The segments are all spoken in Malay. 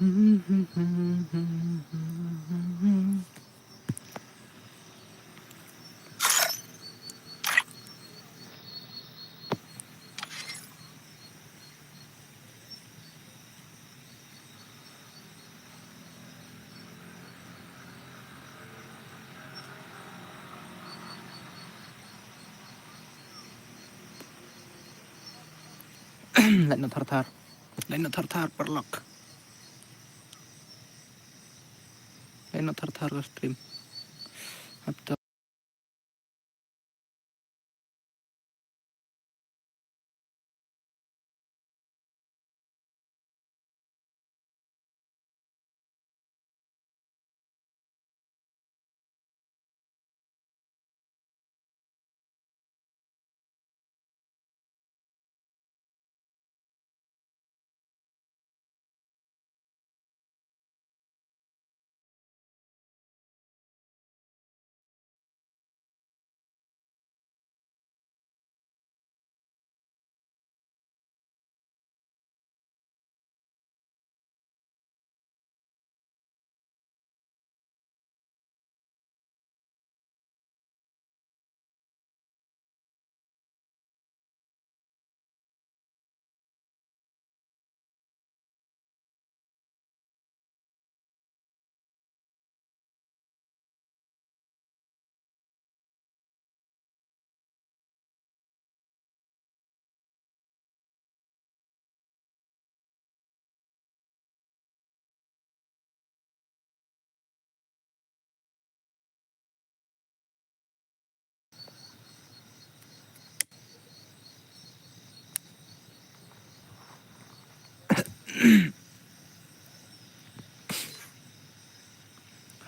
Lại nó thar thar. Lại nó thar thar perlok. Lại nó thar thar ke stream. Atau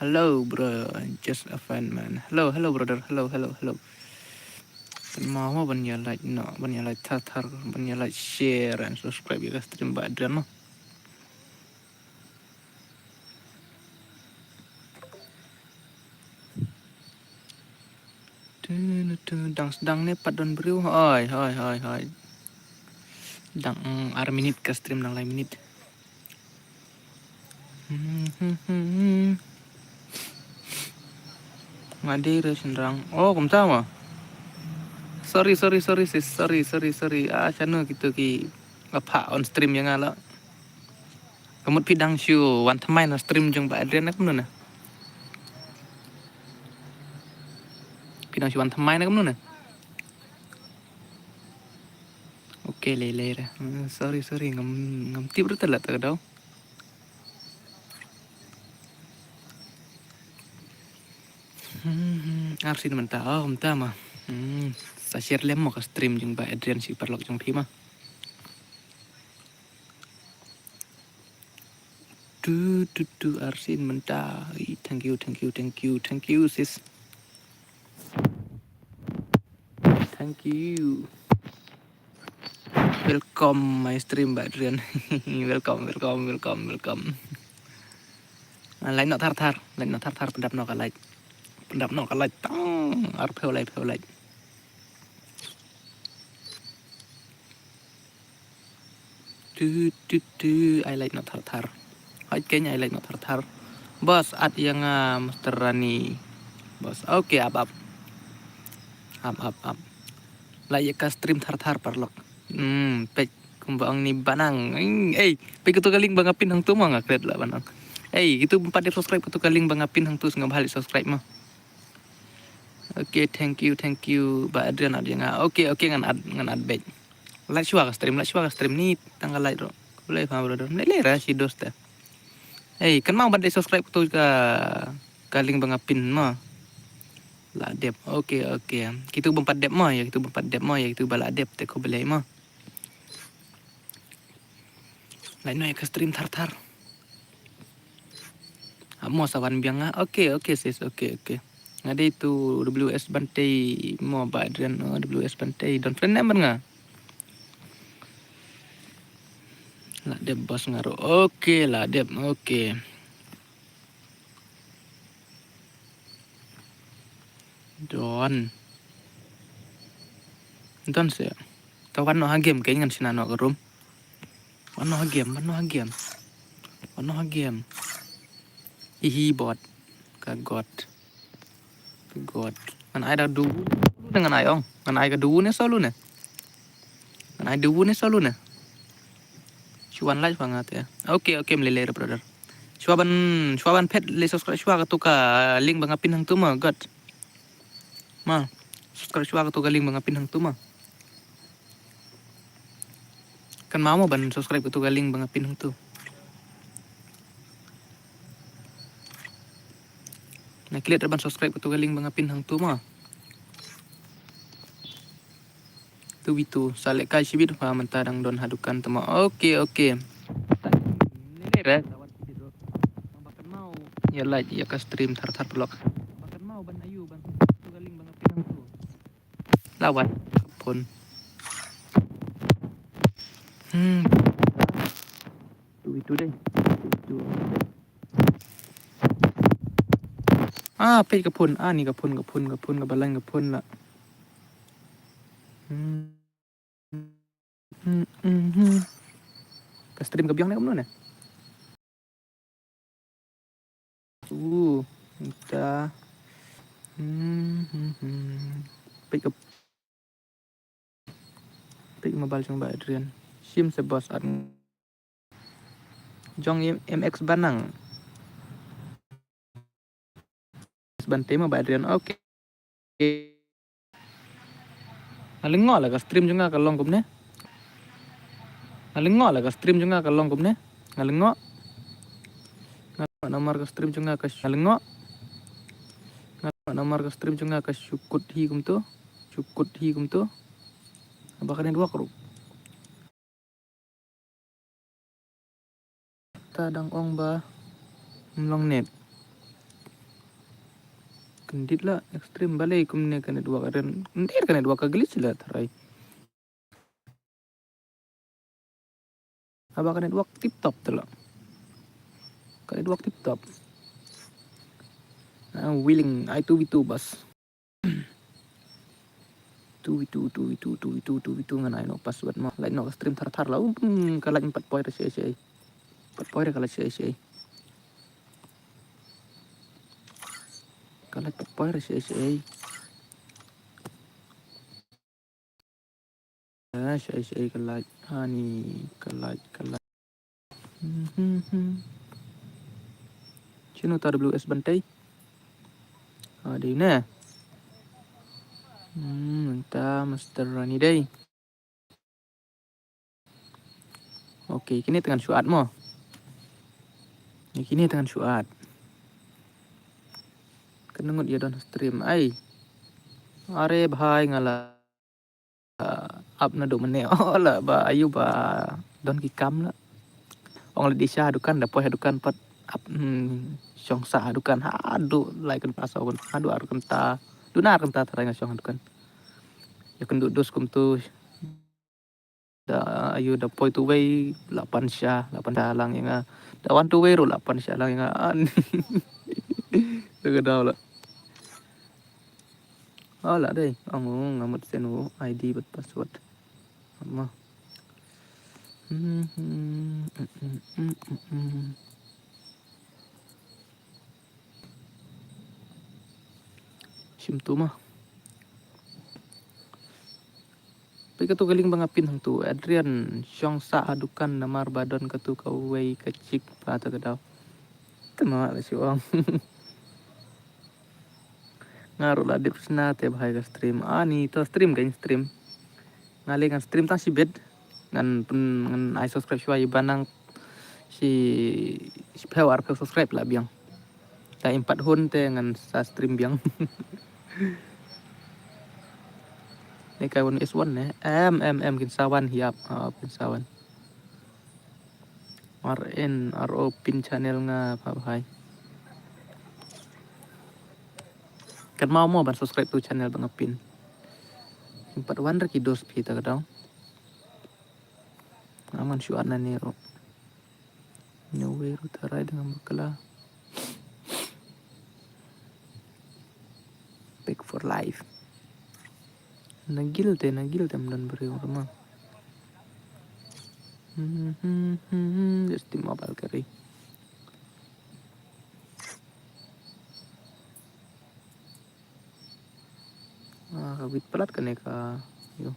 hello bro, just a fan man. Hello brother. Hello. Mau banyak like no, banyak like thar thar, banyak like share and subscribe ya ke stream Mbak Adrian mah. Dang sedang nih padon beriu. Hai. Dang minit ke stream dang lain minit. Ngadir sendrang. Oh, kamu tahu mah? Sorry sis. Sorry. Channel gitu ki apa on stream yang ala. Kamu pidang show one time na stream jeng Mbak Adrian aku nuna. Pidang show one time na kamu nuna. Oke lele. Sorry ngam tip betul lah tak tahu. Arsin mentah. Oh, mentah mah. Sa share lem mau ke stream jeng Mbak Adrian si perlok jeng pima. Arsin mentah. Thank you sis. Thank you. Welcome my stream Mbak Adrian. welcome. Like no thar. Pendap no ka like. Tang. Ar pheu like. I like no thar. Hai kayaknya I like no thar. Bos at yang Mr. Rani. Bos. Oke, up. Like ka stream thar parlok. Pek kumbang ni banang. Pek itu kaling bangapin hang tu mah ngakret lah banang. Itu 4 subscribe tu kaling bangapin hang tu sengah balik subscribe mah. Oke, thank you Mbak Adrian ada yang oke ngan ad back. Like shua ka stream ni tanggal like ro. Boleh faham brother. Lera si dosta. Kan mau balik subscribe tu ka kaling bangapin mah. La dep. Oke. Kita berempat dep mah ya, kita bala dep te ko belai mah. Like no ka stream thar. Mau sawan biang Oke sis. Oke. Ngade itu WS Bantai mau Mbak Adrian WS Bantai don't friend number nga. Lah dep bos ngaruh. Oke lah dep. Oke. Don sih. Tahu kan no game kayaknya sih nano ke room. Mana game. Ano game? Hihi bot. Kagot. Kagot. Kan ai dah du dengan ai ong. Kan ai ka du ne solo ne. Kan ai du ne solo ne. Chuan live banget ya. Oke meleleh brother. Chuaban pet le subscribe chua ka tu ka link bang pin hang tu ma god. Ma. Subscribe chua ka tu ka link bang pin hang tu ma. Kan mau ban subscribe ka tu ka link bang pin hang tu. Nah, klik ban subscribe ka tu ka link bang pin hang tu ma. Tu itu salek kai sibit pa mentadang don hadukan tu ma. Oke. Meleleh kawan video. Bahkan mau ya like ya ka stream thar blog. Bahkan mau ban ayu ban tu ka link bang pin hang tu. Lawan pun. Itu deh. Itu. Pe kapun. Ni kapun kabalang kapun lah. Ka stream ka biang ni kamno ne. Kita. Pe mobile jong ba Adrian. Sim se boss at Jong MX Banang. Bante mo ba Adrian? Oke. Alingo lah ka stream juga ka long kumne. Alingo lah ka stream juga ka long kumne. Alingo. Nomor ka stream juga ka alingo. Nomor ka stream juga ka syukut hi kum tu. Bahkan dua kru. Tadang ong ba long net. Kendit lah ekstrim balik kumne kena dua karen. Ndir kena dua ka glitch lah tarai. Abang kena dua tip top tu lah. Kena dua tip top. Willing I2v2 bas. 2v2 ngan ai no password mo. Like no stream thar lah. Kalah 4 poin rasi. 4 poin kalah si. Kalah 4 poin rasi. Si kalah. Ni kalah. Sino tar WS bantai? Ada ini. Entah Master Rani day. Oke, kini tengah suat mo. Kini tengah suat. Kenangut dia don stream. Are bhai ngala. Up na do mene. Lah ba ayu ba don ki kam lah. Ong di sya hadukan da poi hadukan pat up syong sa hadukan hadu like kan pasau kan hadu adukan ta. Dunar kan ta taranga syong hadukan. Ya kan dos kum tu da ayu da poi tu wei 8 sya lang yang da wan tu wei ro 8 sya lang yang an. Degadau lah. Lah deh. Ngamut senu ID buat password. Amma. Sim tu mah. Pika tu galing bangapin hang tu Adrian syong sa hadukan namar badon katu kawai kecik pata kedau. Tema lah si orang. Ngaruh lah dip sna te bahai ka stream. Ni to stream kan stream. Ngali kan stream ta si bed ngan ai subscribe shwa banang si pewar pe subscribe lah biang. Ta 4 hun te ngan sa stream biang. Ni kawan S1 ne. Kin sawan hiap. Pin sawan. RO pin channel nga pa bahai. Kan mau ban subscribe tu channel bang pin. 4 wan ra ki dos pi ta kadau. Aman syuat na nero. Nyawe ru tarai dengan bakala. Back for life. Nagil te dan beri rumah. Just di mobile kari. Kabit pelat kan ya ka. Yo.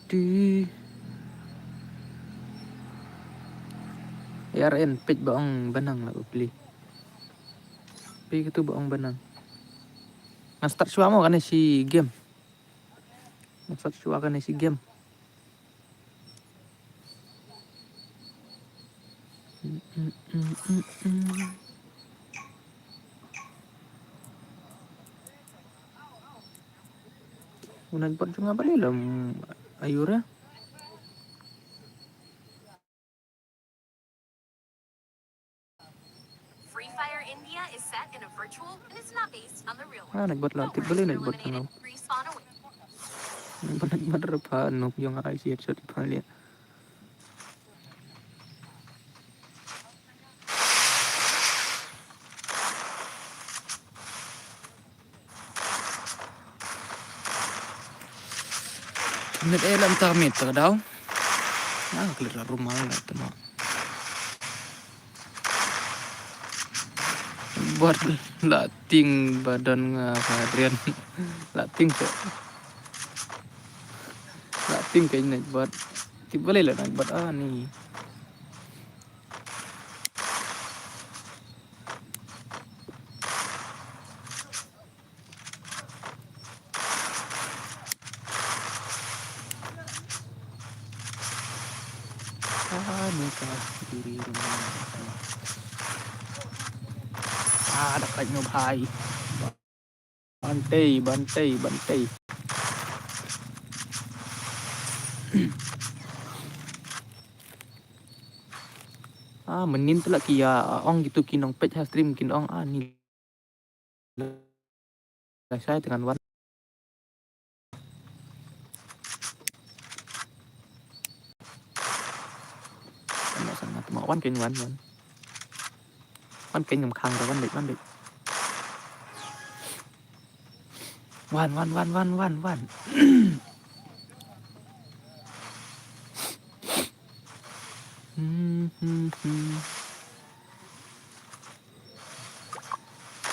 Di. RN page baong banang lah beli. Page itu baong banang. Start siwa mo kan si game. Start siwa kan si game. Nagpad nga ba nila ayura? Free Fire India is set in a virtual and it's not based on the real Nagbat world. latid No bali worries, nagbat eliminated. nga. Respawn away. Nagbat pa no yung IC headshot pa liya. Net elam tamit ta daw. Clear rumah lah tu mah. Buat lating badan nga Adrian. Lating ke. Lating kay nagbat. Tibali lah nagbat ni. Ni ka diri rumah. Dapat nyo bhai. Bantai. Menin tu lah kia ong gitu kinong page stream kinong ni. Saya dengan wan. Sangat mau wan keng wan. Wan keng ngầm khang rồi wan địch. Wan.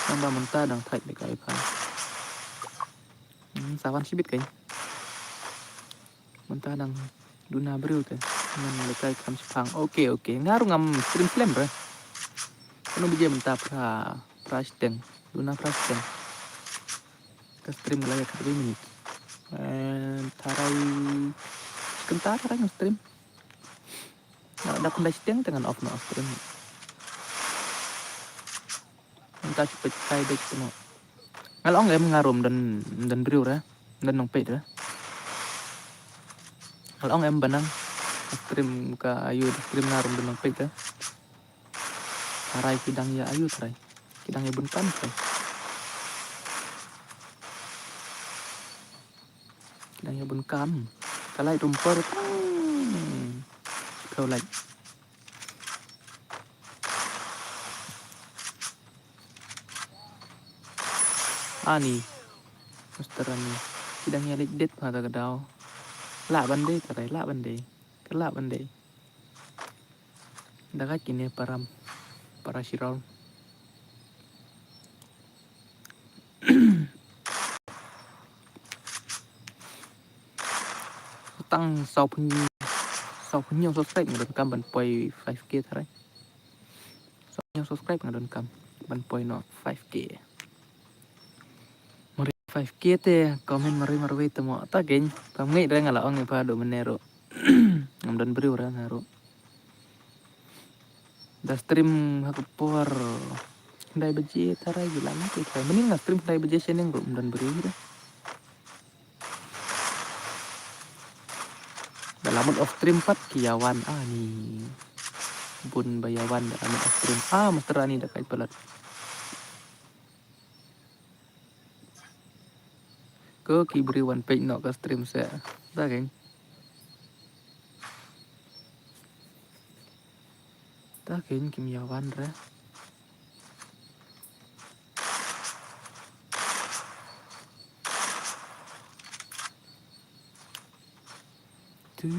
Namba mentah đang thạch để cái pha. Sawan sibit kay. Mentah đang duna beriu te. Ngan lekai kam sipang. Oke. Ngaruh ngam stream slam bro. Kano bija mentah prasteng. Duna prasteng. Ka stream lagi 3 minit. Tarai kentar tarai stream. Ada kondisi steng dengan off no stream. Entah cepet kai dek semua. Ngalong em ngarum dan beriu ra. Dan nong pet ra. Ngalong em banang stream ka ayu stream ngarum dan nong pet ra. Tarai kidang ya ayu tarai. Kidang ya bunkan tarai. Kidang ya bunkan. Kalai rumpur. Kau like. Ni. Mustara ni. Kidang ya lik det pada kedau. La bande tarai la bande. Kelak bande. Dakat kini para sirol. Tăng sau punya subscribe ngadon kam ban poi 5k tarai. Sau punya subscribe ngadon kam ban poi no 5k. Mari 5k te komen mari temo ta geng. Pamngai dah ngala ong pa do menero. Ngamdan beri orang ngaru. Da stream aku por. Dai beje tarai gilang ke kai. Mending stream dai beje seneng rum dan beri dah. Dalam off stream 4 kiawan ni. Bun bayawan dalam off stream. Master ani dah kai pelat. Ke beri one page no ke stream saya. Dah geng. Ta kayaknya kimiawan ra. Kau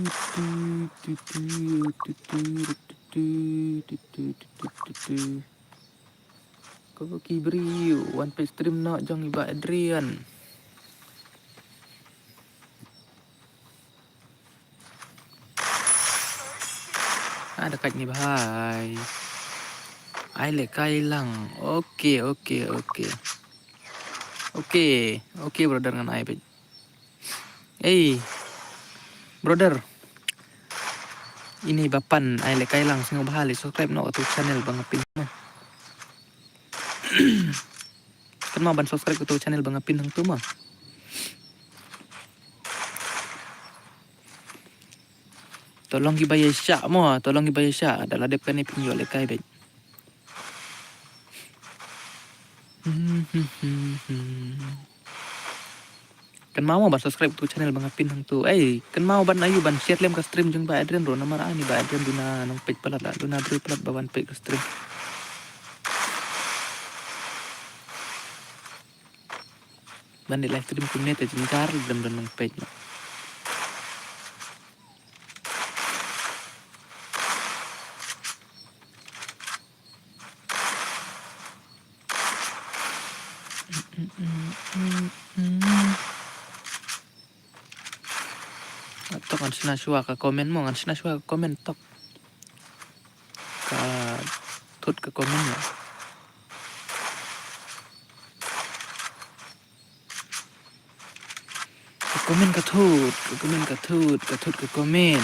kibri one page stream nak jong iba Adrian. Dekat ni bahai. Ai le kai lang. Okey. Okey brother dengan ai bet. Brother. Ini bapan ai le kai lang sing bahali subscribe no tu channel Bang Apin. Kan mau ban subscribe tu channel Bang Apin hang tu mah. Tolong gibaya syak mo, tolong gibaya syak adalah depan ni pinjol le kai bet. Kan mau ban subscribe tu channel Bang Apin hang tu. Kan mau ban ayu ban share lem ke stream jeng ba Adrian ro nama ani ba Adrian duna nang page pala duna drill pala bawan page ke stream. Ban di live stream kumne te jengkar dan nang page. Tok kan sina shua ka komen mo kan sina shua ka komen tok. Ka tut ke komen ya. Komen ka tut ke komen.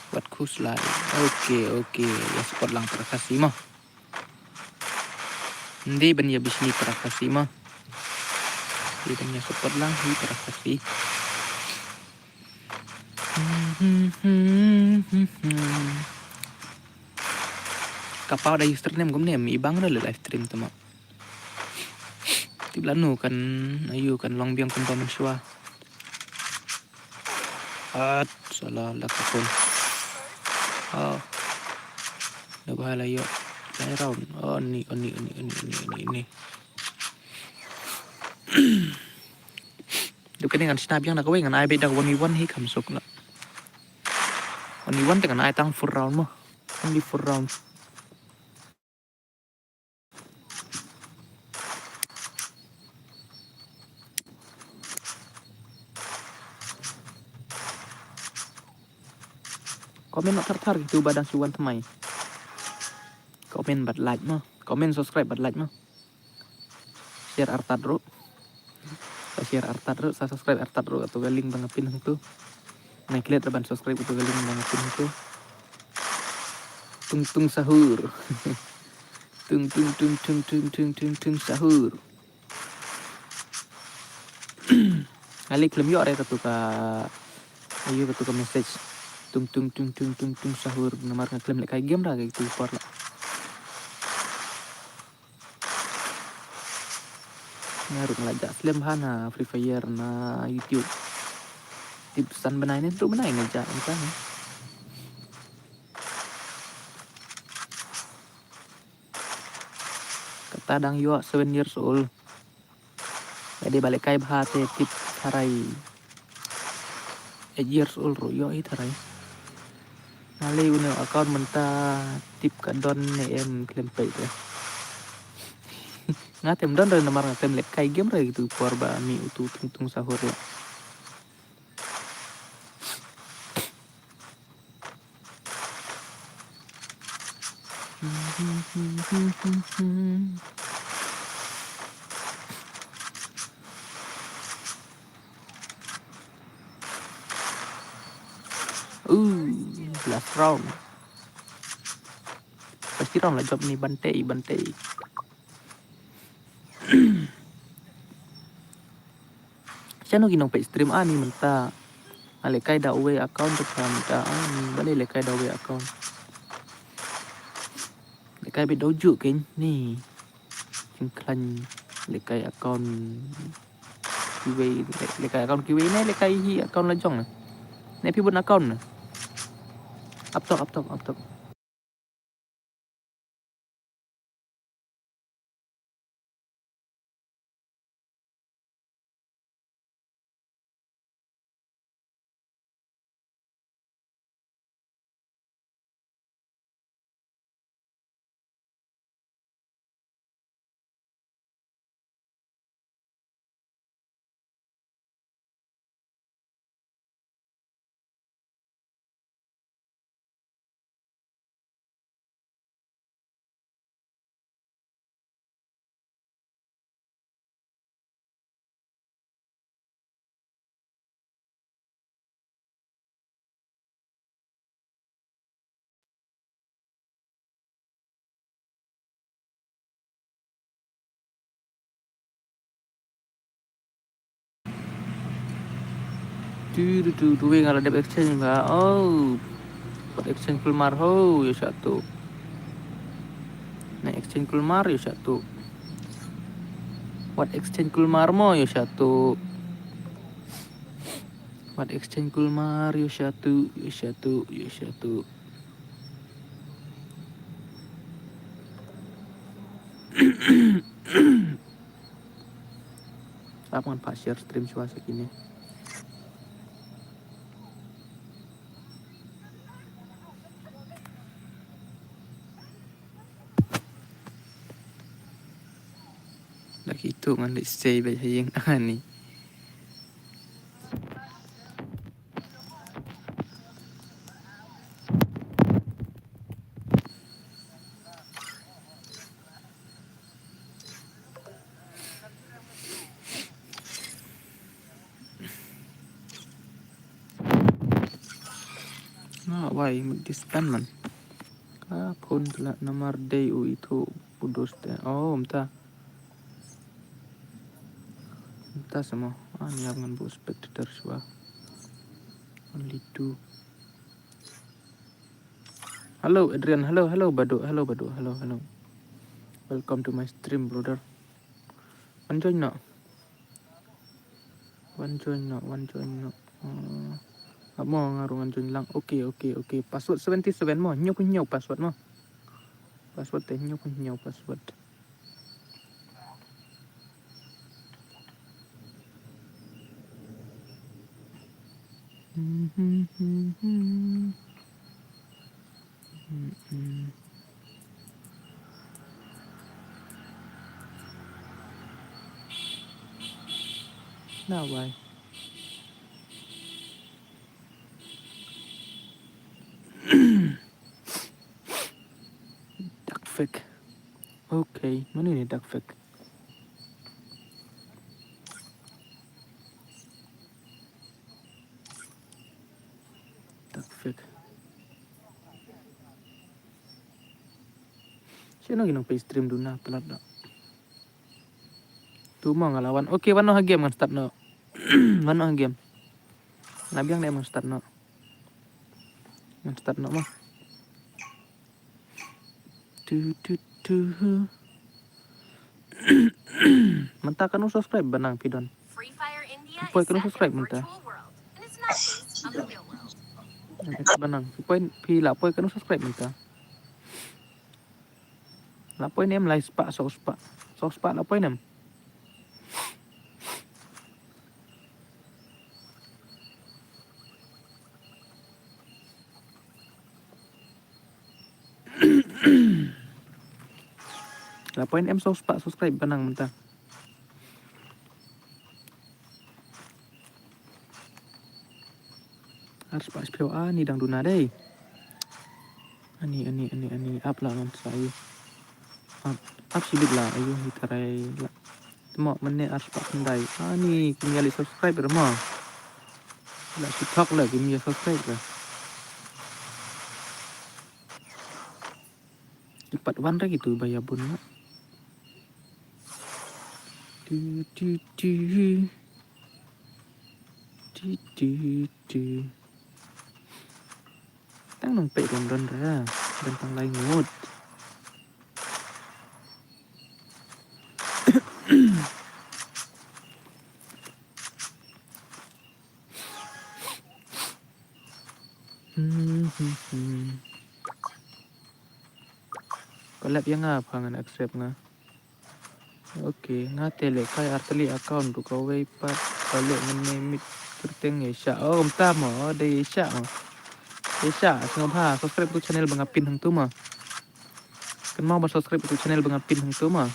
Buat kus lah. Okey. Ya support lang para kasih mah. Hindi ban ya bisni para kasih mah. Hindi ban ya support lang hi para kasih. Kapau ada username gum nem ibang dah live stream tu mah. Tiblanu kan ayu kan long biang kumpa mensua. Salah lah kapun. Dah bahala yo. Lai round. Ni. Duk ni kan snap yang nak kau dengan ai beda 1v1 hi kamsuk lah. 1v1 dengan ai tang full round mah. Only full round. Komen nak tar gitu badan suwan temai. Komen bat like mah. Komen subscribe bat like mah. Share artat ro. Share artat ro, subscribe artat ro atau galing Bang Apin hang tu. Naik lihat ban subscribe atau galing Bang Apin hang tu. Tung sahur. tung sahur. Kali klaim yo are katu ka ayo katu ka message. Tung sahur nomor klaim lek kai game dah gitu por lah. Ngaruh ngelajak slam hana Free Fire na YouTube. Tipsan benain itu benain ngajak kan. Kata dang yo 7 years old. Jadi balik kai bahate tip harai 8 years old ro yo harai. Nale uno account menta tip ka don em klaim pay tu. Ngatem don nomor ngatem lek kai game re gitu por ba mi utu tung sahur ya. Last round. Pasti round lah job ni bantai. Siapa ginong pa stream ani menta. Alekai dah away account tu kan menta ani balik lekai dah away account. Lekai bet dojuk kan ni. Cingklan lekai account kiway lekai account kiway ni lekai hi account lajong. Ni pi bun account. Up top. Tu wing ada dep exchange ba. Oh, buat exchange keluar ho ya satu. Nah exchange keluar ya satu. Buat exchange keluar mo ya satu. Buat exchange keluar ya satu, ya satu, ya satu. Apa kan Pak share stream cuaca gini. Lagi itu kan di stay baca yang ani. Nah, why disband man? Kapun telah nomor day itu putus deh. Oh, entah. Entah semua. Ini dengan bu spectator semua. Only two. Halo Adrian, halo Badu, halo. Welcome to my stream, brother. One join no. Mau ngarungan join lang. Oke. Password 77 mo. Nyok password mo. Password teh nyok password. Nah, why? Duck fake. Oke, mana ini duck fake? Duck fake. Siapa lagi nang pay stream dulu nah telat dah. Tu mau ngelawan. Oke, mana game kan start no. Mana game? Nabi yang dia mau start no. Yang start no mah. Tu. Mentah kan subscribe benang pidon. Free Fire India Supaya is kena set subscribe in a mentah. virtual world, and it's not based on the real world. Benang. Supaya pila poy kena subscribe mentah. Lapoy nem lai spa sospa. Sospa lapoy nem. Lapoy em sospa subscribe benang mentah. Harus pas pio ani dang duna deh. Ani up lah kan saya. Up sibuk lah ayo hitarai lah. Temo menit harus pak kendai. Ani kini subscriber mah. Lah TikTok lah kini subscribe lah. Cepat wan lagi tu bayar bun lah. Tang nang pe don ra. Bentang lain mood. Collab yang apa ngan accept nga. Oke, nga tele kai arteli account tu kau wei pat balik menemit kerteng Esya. Oh, entah mo de Esya. Esya, sengoba subscribe tu channel bangapin hang tu mah. Kan mau subscribe tu channel bangapin hang tu mah.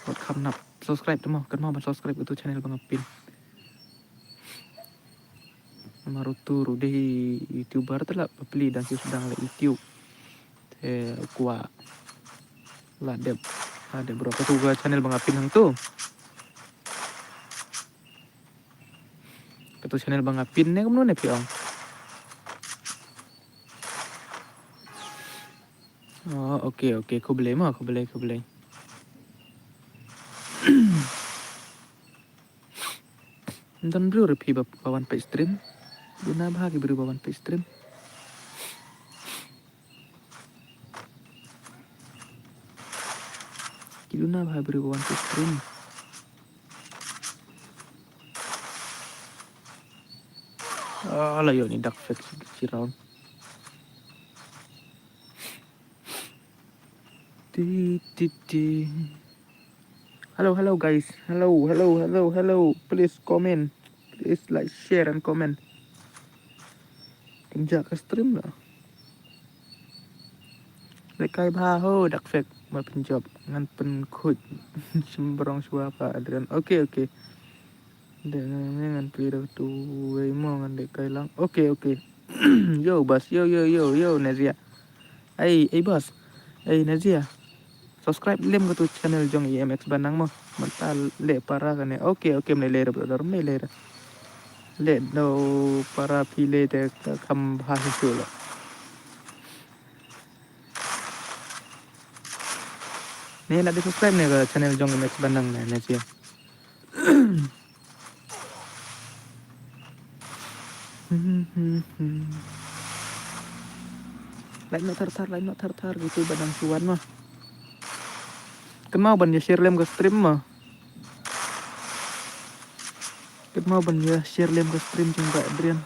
Buat kamnap subscribe tu mah. Kan mau subscribe tu channel bangapin. Marutu de YouTuber tu lah beli dan sedang le YouTube. Kuat. Lah ada berapa tu channel bangapin hang tu. Ketu channel bangapin ni kamu ne piong. Oh, oke. Kau boleh mah, kau boleh. Dan bro repi bawan pe stream. Guna bahagi bro bawan pe stream. Guna bahagi bro bawan pe stream. Ala yo ni dark fake si round. Ti. Hello guys. Hello. Please comment. Please like, share and comment. Kenja ke stream lah. Lekai baho dark fake ma penjob ngan pen khut sembrong suapa adrian. Okay. Dengan pira tu mo ngan lekai lang. Okay. Yo bas, yo Nazia. Hey bos. Hey Nazia. Subscribe lem ke tu channel jong IMX Banang mo. Mental le para kan. Okay, melera brother, melera. Le do para pile te kam bahasa sula. Ni nak di subscribe ni ke channel jong IMX Banang ni Nazia. Like not tar gitu Banang Suan mah. Kemau ban ya share lem ke stream mah. Kemau ban ya share lem ke stream juga Adrian.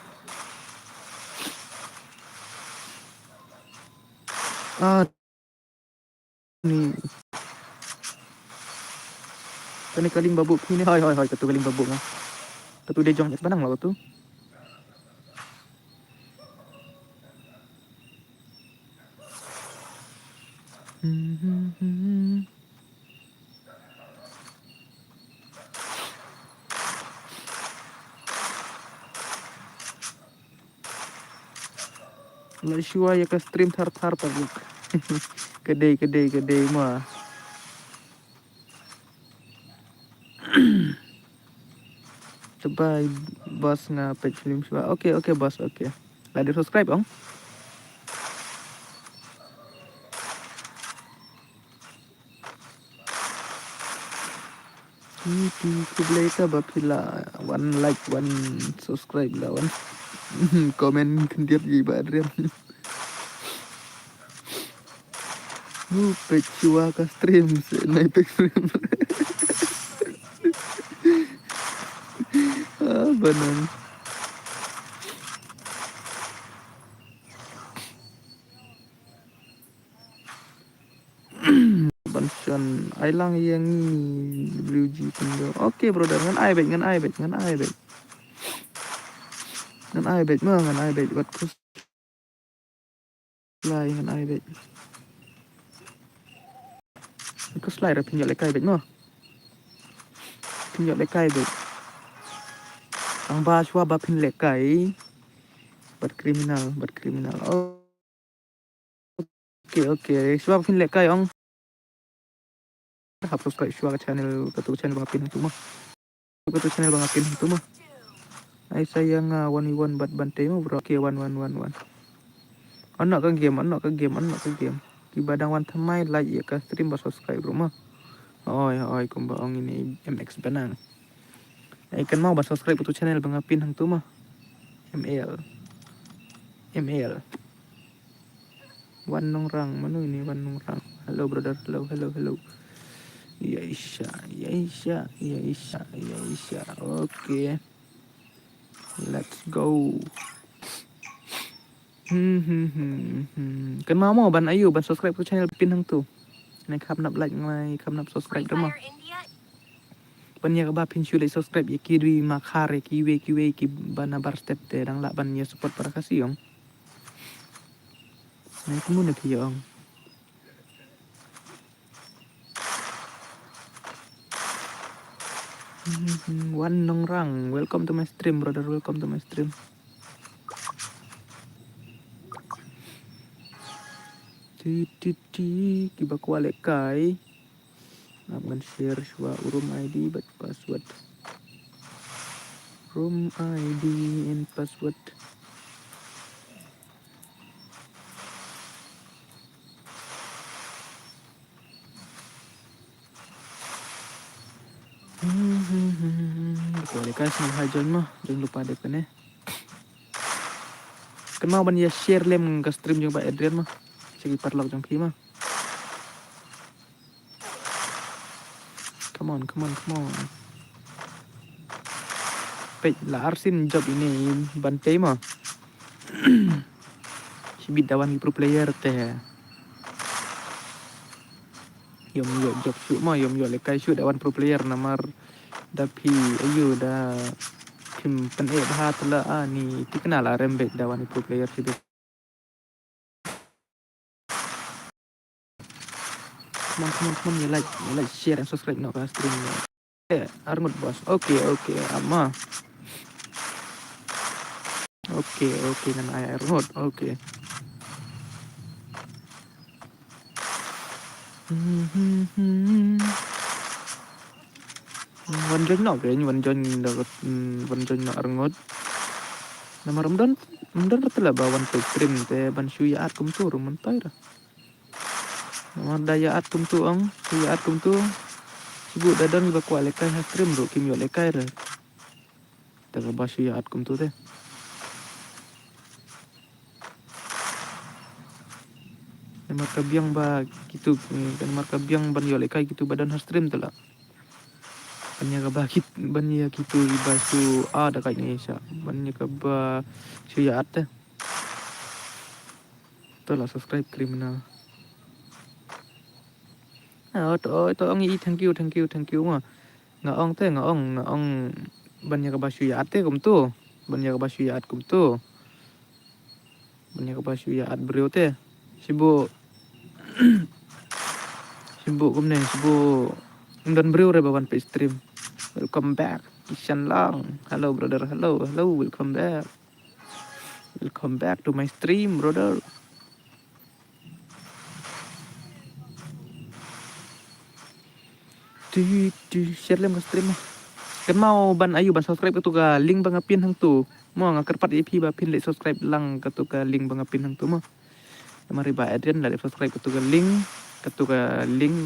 Ni kani kaling babuk ni hai katu kaling babuk ngah. Katu de jong Banang lah tu. Lah shua ya ke stream tar pabuk. Kedai mah. Coba bos ngapet film shua. Okay bos, okay. Lah di subscribe ong. Kublai ka bapila one like one subscribe lah one komen kendiat giba Adrian. Pecua ka stream naik stream. Banang. Bansan ailang yang ni blue G pendo. Okay brother ngan ai bet. Ngan ai bet mah ngan ai bet buat kus lai ngan ai bet. Kus lai ra pinjol lekai bet mah. Pinjol lekai bet. Ang baswa ba pin lekai. Berkriminal. Oh. Okay. Sebab pin lekai ong. Hap subscribe shua channel katu channel bangapin itu mah. Katu channel bangapin itu mah. Ai sayang 1v1 bat bantai mah bro. Okay 1. Anak ke game. Di badang wan thamai like ya ke stream ba subscribe rumah. Oi kumbaong ini MX Banang. Ikan mau ba subscribe tu channel bangapin hang tu mah. ML. Wan nong rang mana ini wan nong rang. Hello brother. Hello. Ya Isya. Okay. Let's go. Kan mau ban ayu ban subscribe tu channel pin hang tu. Nai khap nap like nai khap nap subscribe Free dah mah. Fire India Banya ba pin shule subscribe ya kiri makare kiwe ki bana bar step te dang la ban ya support para kasih yong. Nai kamu nak yong. Wan nong rang. Welcome to my stream brother. Kiba kuale kai. Akan share shua room ID but password. Room ID and password. Boleh guys, mau join mah, jangan lupa deh kan ya. Kan mau ban ya share lem ke stream jeung Pak Adrian mah. Segi parlok jeung pi mah. Come on, come on, come on. Pej la arsin job ini bantai mah. Sibit dawan pro player teh. Yom yo job shoot mah yom yo lekai shoot dawan pro player namar dapi ayu da tim pen bah tela ni dikenal lah rembek dawan pro player sibit. Come on, come on, come on, you like, share and subscribe no ke stream. Armut bos. Oke, ama. Oke, nan air Armut. Oke. Wanjon no kayaknya wanjon dapat wanjon no Arngot. Nama Ramadan telah bawan ke stream teh ban suya at kum tu rumun pai dah. Nama daya at kum tu ang suya at kum tu. Sibu dadan ba kwa lekai ha stream ro kim yo lekai dah. Tega ba suya at kum tu teh. Nama kabiang ba gitu nama kabiang ban yo lekai gitu badan ha stream telah. Banyak bakit banyak gitu ibasu ada kayaknya Indonesia banyak ba suya at teh. Telah subscribe kriminal. To ông ý thank you mà ngaong banyak basuyat kum tu banyak basuyat kum tu banyak basuyat beliau teh sibu kum nih sibu dan beliau rebawan pe stream. Welcome back Ishan Lang. Hello brother, hello welcome back to my stream brother. Di share lem ke stream mah. Kan mau ban ayu ban subscribe itu ke link bangapin hang tu. Mau ngakar part EP ba pin like subscribe lang ke tu ke link bangapin hang tu mah. Mari ba Adrian dari subscribe ke tu ke link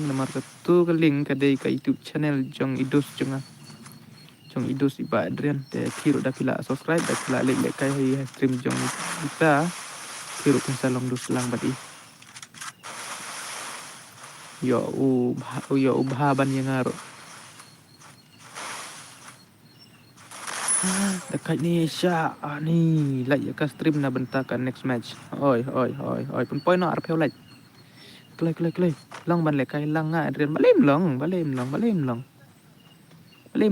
nomor ke tu ke link ke dari ke YouTube channel Jong Idus iba Adrian te kiro dah pila subscribe dah pila like kai stream Jong kita kiro kan salong dus lang badi. Yo ban yang ngaro. Dekat ni Sya ni like ka stream na bentakan next match. Oi pun point no arpeu like. Klay lang ban le kai lang nga Adrian balem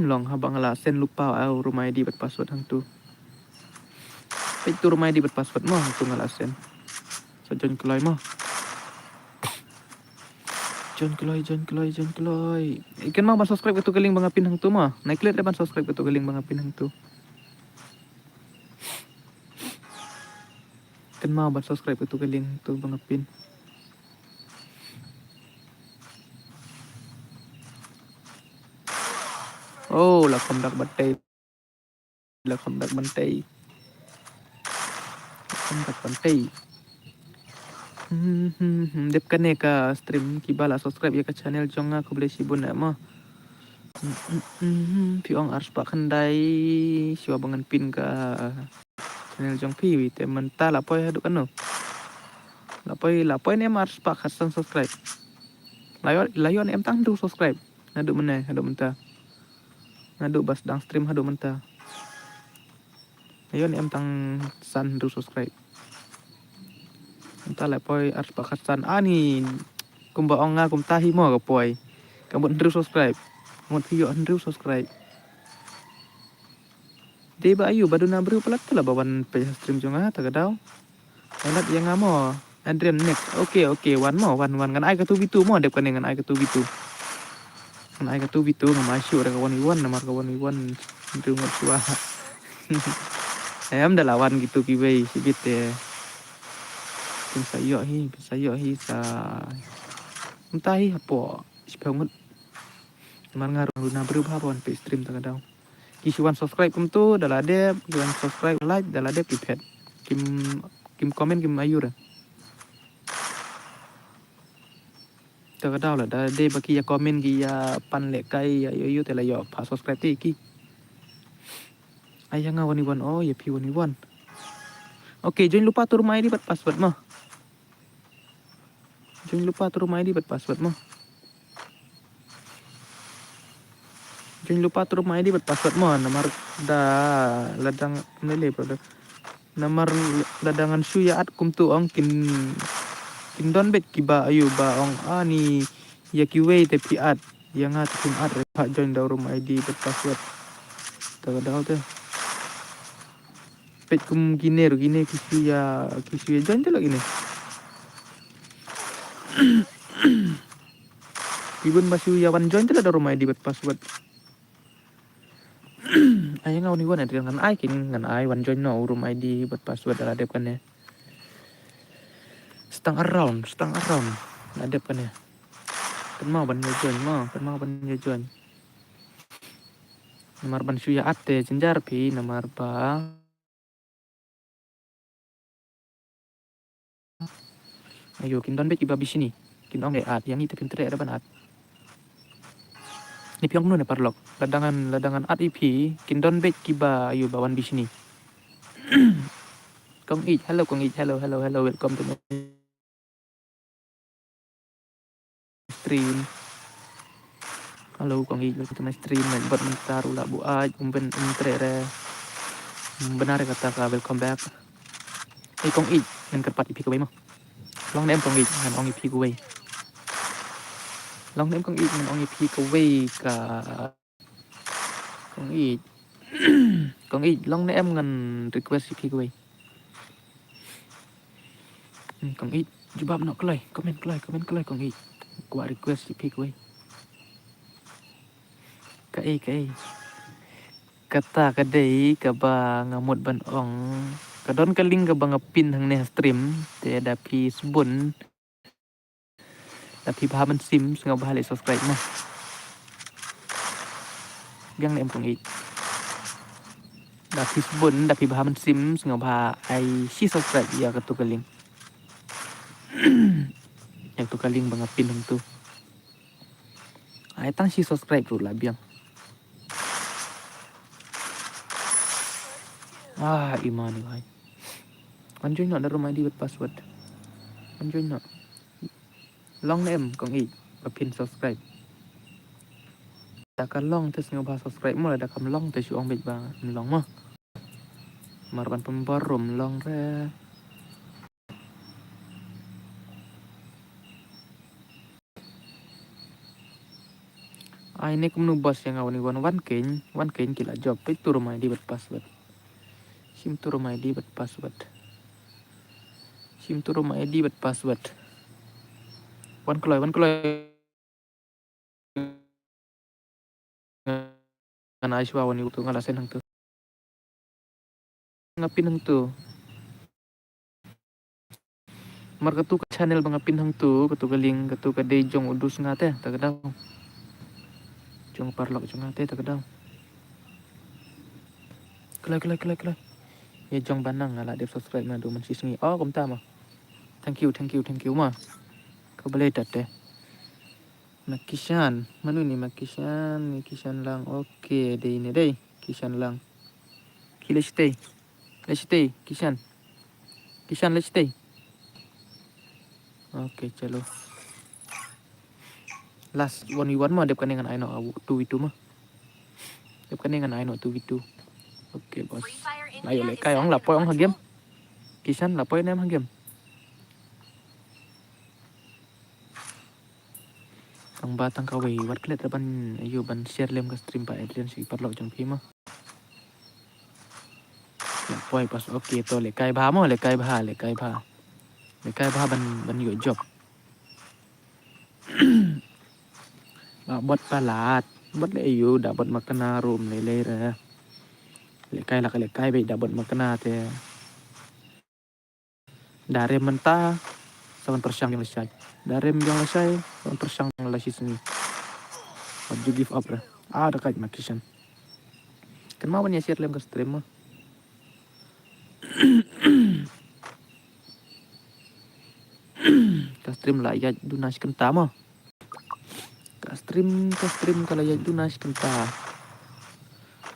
long habang la sen lupa au rumah di bet password hang tu. Itu rumah di bet password mo tu ngala sen. So join kloy mo. Join kloy. Ikan mau ban subscribe ke tu keling bangapin hang tu mo. Naik klik ban subscribe ke tu keling bangapin hang tu. Kan mau ban subscribe ke tu keling tu bangapin. Oh, là không đặt bantai. Dep kan ka stream kibala subscribe ya ke channel jonga ko boleh sibun nak mah. Piong ars pak kendai siwa bangan pin ka channel jong pi wi te menta la poi hadu kanu. La poi ni ars pak khasan subscribe. Layon em tang du subscribe. Hadu meneh hadu menta. Hadu bas dang stream hadu menta. Layon em tang san du subscribe. Entah lah poi ars pakhasan ani kumba onga kum tahi mo ka poi. Kamu ndru subscribe. Ngot video ndru subscribe. Di ba ayu badu na bru pelat lah bawan pe stream jonga ta gadau. Enak yang ngamo. Adrian next. Oke, one kan ai ka tu bitu mo dep kan dengan ai ka tu bitu. Kan ai ka tu bitu ngama syu ra kawan iwan namar kawan iwan ndru ngot suah. Em dah lawan gitu kiwei sibit ya. Bisa hi sa entah hi apa sepengut man ngaruh na berubah pon pe stream ta kadang kisuan subscribe kum tu dala de kisuan subscribe like dala de pipet kim komen kim ayur แต่ก็ได้แหละได้เดบกี้ยาคอมเมนต์กี้ยาปันเล็กไก่ยาเยอะๆแต่ละยอพา subscribe ที่กี้ไอ้ยังไงวันนี้วันoh ya piวันนี้วันoke jangan lupa atur rumah ID buat password mah jangan lupa atur rumah ID buat password mah jangan lupa atur rumah ID buat password mah nomor da ladang nele produk nomor ladangan suya at kum tu ong kin don bet kiba ayu ba ong ani ya kiwe te pi at yang at kum at pak join da rumah ID buat password tahu dah tu pet kum gine kisuya join tu lagi ni ibun basu ya wan join tu ada rumah ID buat password ay nga ni wan at ngan ay kin ngan ay wan join no room ID buat password ada kan ya stang around ada kan ya kan mau ban join kan mau ban join nomor ban suya ate jenjar pi nomor ba ayo kin don bet iba bisini kin ong at yang itu kin tere ada ban at ni piong nu ne parlok ladangan at IP kin don bet kiba ayo bawan bisini kong ich hello welcome to my stream halo kong ich welcome to my stream buat mentaru lah bu aj umben tere benar kata ka welcome back kong ich ngan kerpat IP ko mah long nem kong ich ngan ong IP ko long nem kong ich ngan ong IP ko ka kong ich kong ich long nem ngan request IP ko kong ich jawab nak kelai komen kelai kong ich gua request IP ko ka kata kadai ka ba ngamut ban ong kadon kaling ka ba ngapin hang ne stream te ada pi subun tapi bahaman sim sengaw bahale subscribe mah biang nem kong ich da pi subun da pi bahaman sim sengaw bah ai si subscribe ya ka tu kaling yang tu kaling ba ngapin hang tu ai tang si subscribe tu lah biang imani bhai anjoin nak darum ID buat password anjoin nak long name kong ich pin subscribe tak long terus ngobah subscribe mo ada kam long terus uang bet ba long mah marban pembarum long re ini kum nu bos yang awani wan ken kila job itu rumah ID buat password sim tu rumah ID buat password sim tu rumah ID buat password wan kloy ngana aiswa wani tu ngalasen hang tu ngapin hang tu mar katu channel bangapin hang tu katu galing katu kadai jong udus ngate tak kadang jong parlok jong ngate tak kadang kelai ya jong banang ngala dia subscribe na do man sisngi kom ta ma thank you ma kau boleh dat deh Makishan mana ni Makishan lang oke deh ini deh Kishan lang let's stay Kishan let's stay oke chalo last 1v1 mah dep kan dengan aino 2v2 mah dep kan dengan aino 2v2 oke bos Free Fire ayo India le is kai ong second lapoy of ong hagem virtual. Kishan lapoy nem hagem ang batang kaway wat klet ban ayo ban share lem ke stream Pak Adrian si parlok jong pi mah lapoy pas oke to le kai bha mo le kai bha ban yo job bot palat bot le ayo da bot makana room le re le kai be da bot makana te dari mentah sawan persyang yang lesai dari yang lesai sawan persyang yang lesai sini you give up lah dekat Makishan kan mau nya share lem ke stream mah ke stream lah ya dunas kenta mah stream kalau ya itu nas kenta.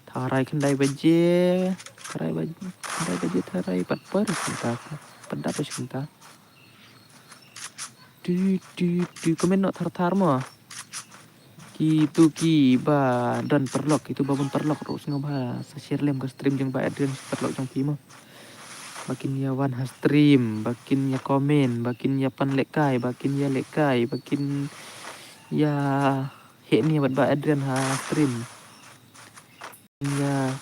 Tarai kendai baje, tarai baje, kendai baje tarai pat per kenta. Pada pas kenta. Di komen nak tar mo. Gitu ki ba dan perlok itu babon perlok terus ngobah sa share lem ke stream jeng ba adrian perlok jeng pi mo. Bakin ya wan ha stream, bakin ya komen, bakin ya pan lekai, bakin ya lekai, bakin ya hek ni bat ba adrian ha stream. Ya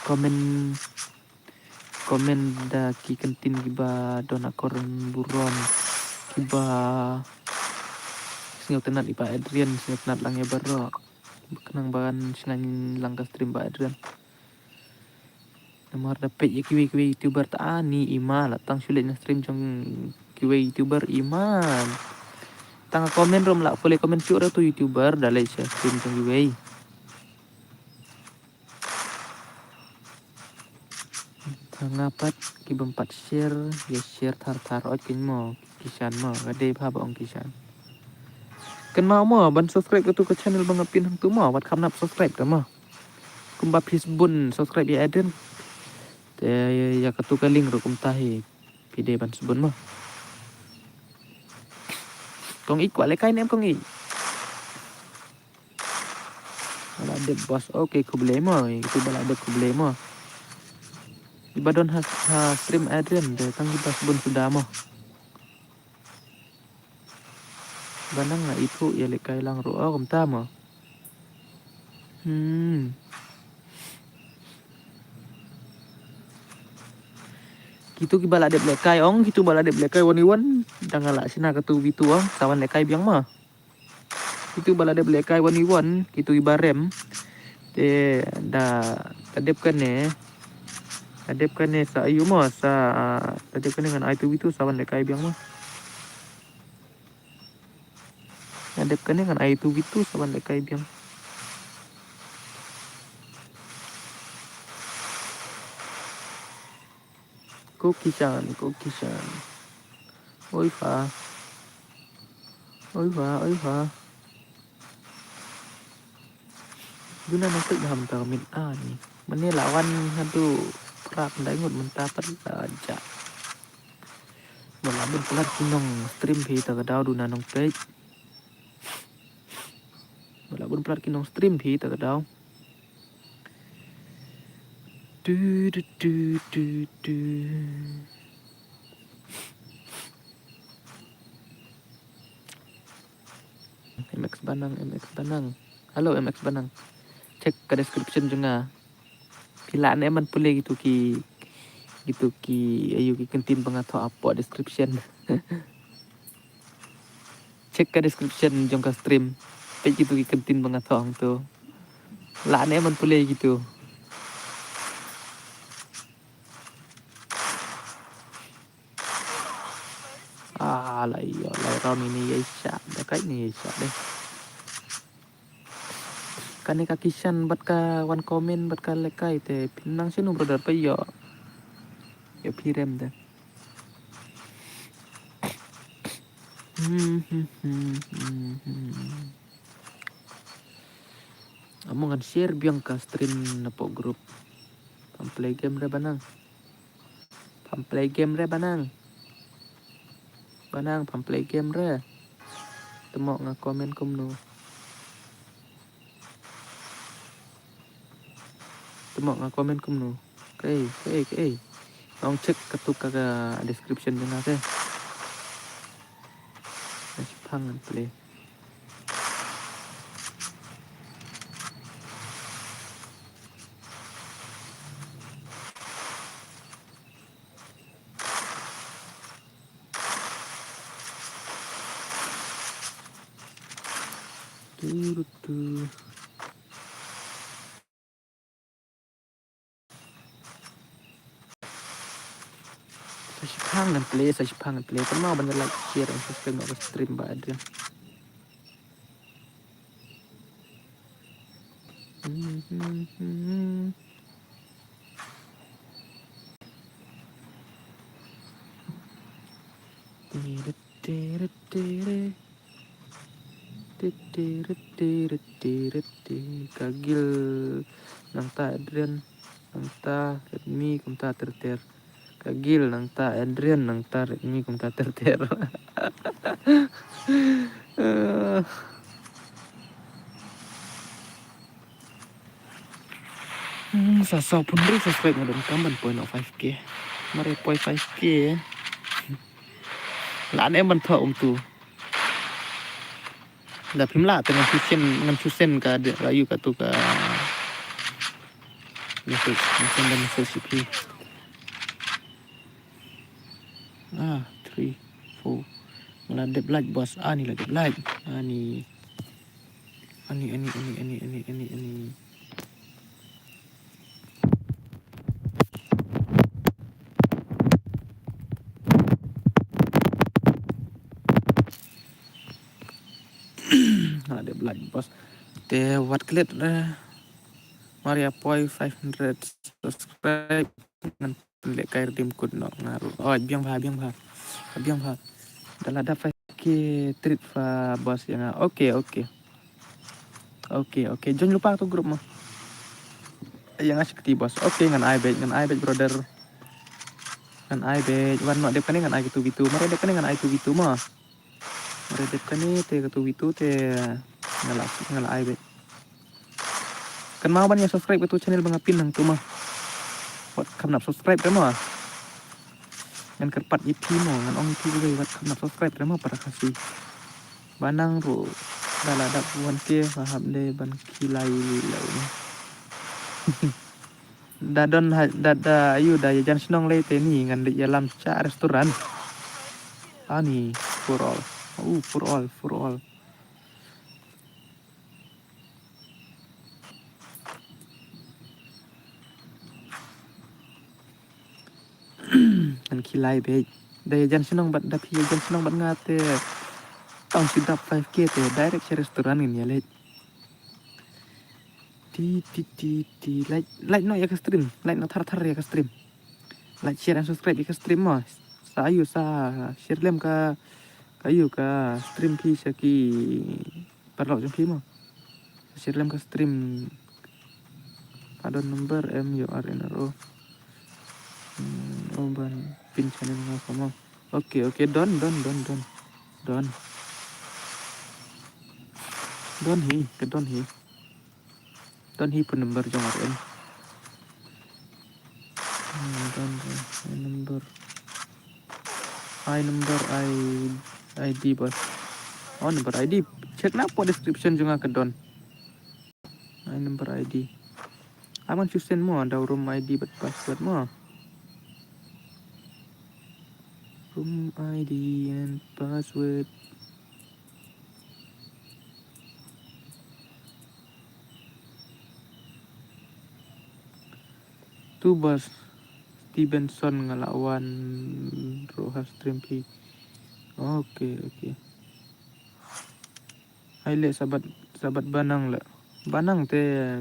komen komen da ki kentin kiba don akoron buron kiba singau tenat iba adrian singau tenat lang ya baro kenang bahan sinang langka stream ba adrian nomor dapet ya kiwe youtuber tani ima latang sulit na stream jong kiwe youtuber iman tang komen rom lah boleh komen syur tu youtuber dalai saya stream jong kiwe tangapat kibempat share ya share tar ot kin mo kisan mo gade pa ba ong kisan ken mau mo ban subscribe ke channel bang apin hang tu mo wat kam nap subscribe ta mo kumba please bun subscribe ya adrian te ya katu kaling ro kum tahi pide ban subun mo kong ik wale kai nem kong ik wala de boss okay ku boleh mo itu bala de ku boleh mo ibadon ha stream adrian de tang bas bun sudah mo banang na itu ya lekai lang ro kum ta mo gitu ki bala de lekai ong gitu bala de lekai wani dangala sina katu bitu ong sawan lekai biang mah itu bala de lekai wani gitu ibarem te da kadep kan ne sa ayu mah sa kadep kan dengan itu bitu sawan lekai biang mah kadep kan dengan itu bitu sawan lekai biang Kokisan oi fa guna nak ham ta min ani mene lawan hadu prak ndai ngut menta per aja malabun pelat kinong stream phi ta daw du nanong pe malabun pelat kinong stream phi ta daw du MX Banang halo MX Banang cek ke description juga pila ne man pule gitu ki ayo ki kentin banget apa description cek ke description jong ka stream pe gitu ki kentin banget hong tu la ne man pule gitu lại round ini ya syak dekat ni syak deh kan ka kisan bat ka one comment bat ka lekai te pinang sinu brother pa yo pirem deh amongan share biang ka stream na po group play game re banang play game re banang play game re temok nga komen kumno okay ông cek ketuk ke description dengan ke masih pangan play tu saya pangan play kan mau banyak like share dan subscribe ke stream ba ada Kagil nang ta Adrian nang ta Redmi kum ta terter. Kagil nang ta Adrian nang ta Redmi kum ta terter. Sa pun ri subscribe ngadon kamban point 5k. Mare point 5k. Lạ em bần thợ tu. Là phim lạ từ ngam chusen ka de rayu ka tu ka. Message dan message pi. 3 4. Mula dep like bos. Ni lah dep like. Ni. Ani. Dep like bos. Te wat klet Maria Poi 500 subscribe nan lek kair dim kud no ngaru. Oh, biang bha. Dalam ada 5k treat fa bos yang. Oke. Jangan lupa tu grup mah. Yang asyik ti bos. Oke, ngan I bet brother. Ngan I bet wan no dep kani ngan I gitu. Mare dep kani ngan I gitu mah. Mare dep kani te gitu te ngala I bet. Kan mau ban ya subscribe itu channel Bang Apin nang tu mah. Wat kam nak subscribe dah mah. Ngan kerpat EP mah, ngan ong EP juga wat kam nak subscribe dah mah para kasih. Banang ru daladap wan ke faham de ban kilai ni. Dadon dada ayu da jan senong le te ni ngan di dalam cha restoran. Ani for all. For all. Ngan kilai be. Da jan senong bat da pi jan senong bat ngate. Tong sidap 5k te direct cha restoran ni le. Like no ya ke stream. Like no thar ya ke stream. Like share and subscribe ya ke stream mah. Sa share lem ka kayu ka stream pi saki parlok jam pi mah. Share lem ka stream ada number MURNRO. Ban pin channel nga sama. Oke, don. Don hi pun number jong RN. Number ID bos. Oh, number ID. Cek napa description juga ke don. Number ID. Aman susen mo ada room ID but password mo. Room ID and password. Tu bos Stevenson ngelawan Roha Stream P. Oke. Haile sahabat Banang lah. Banang te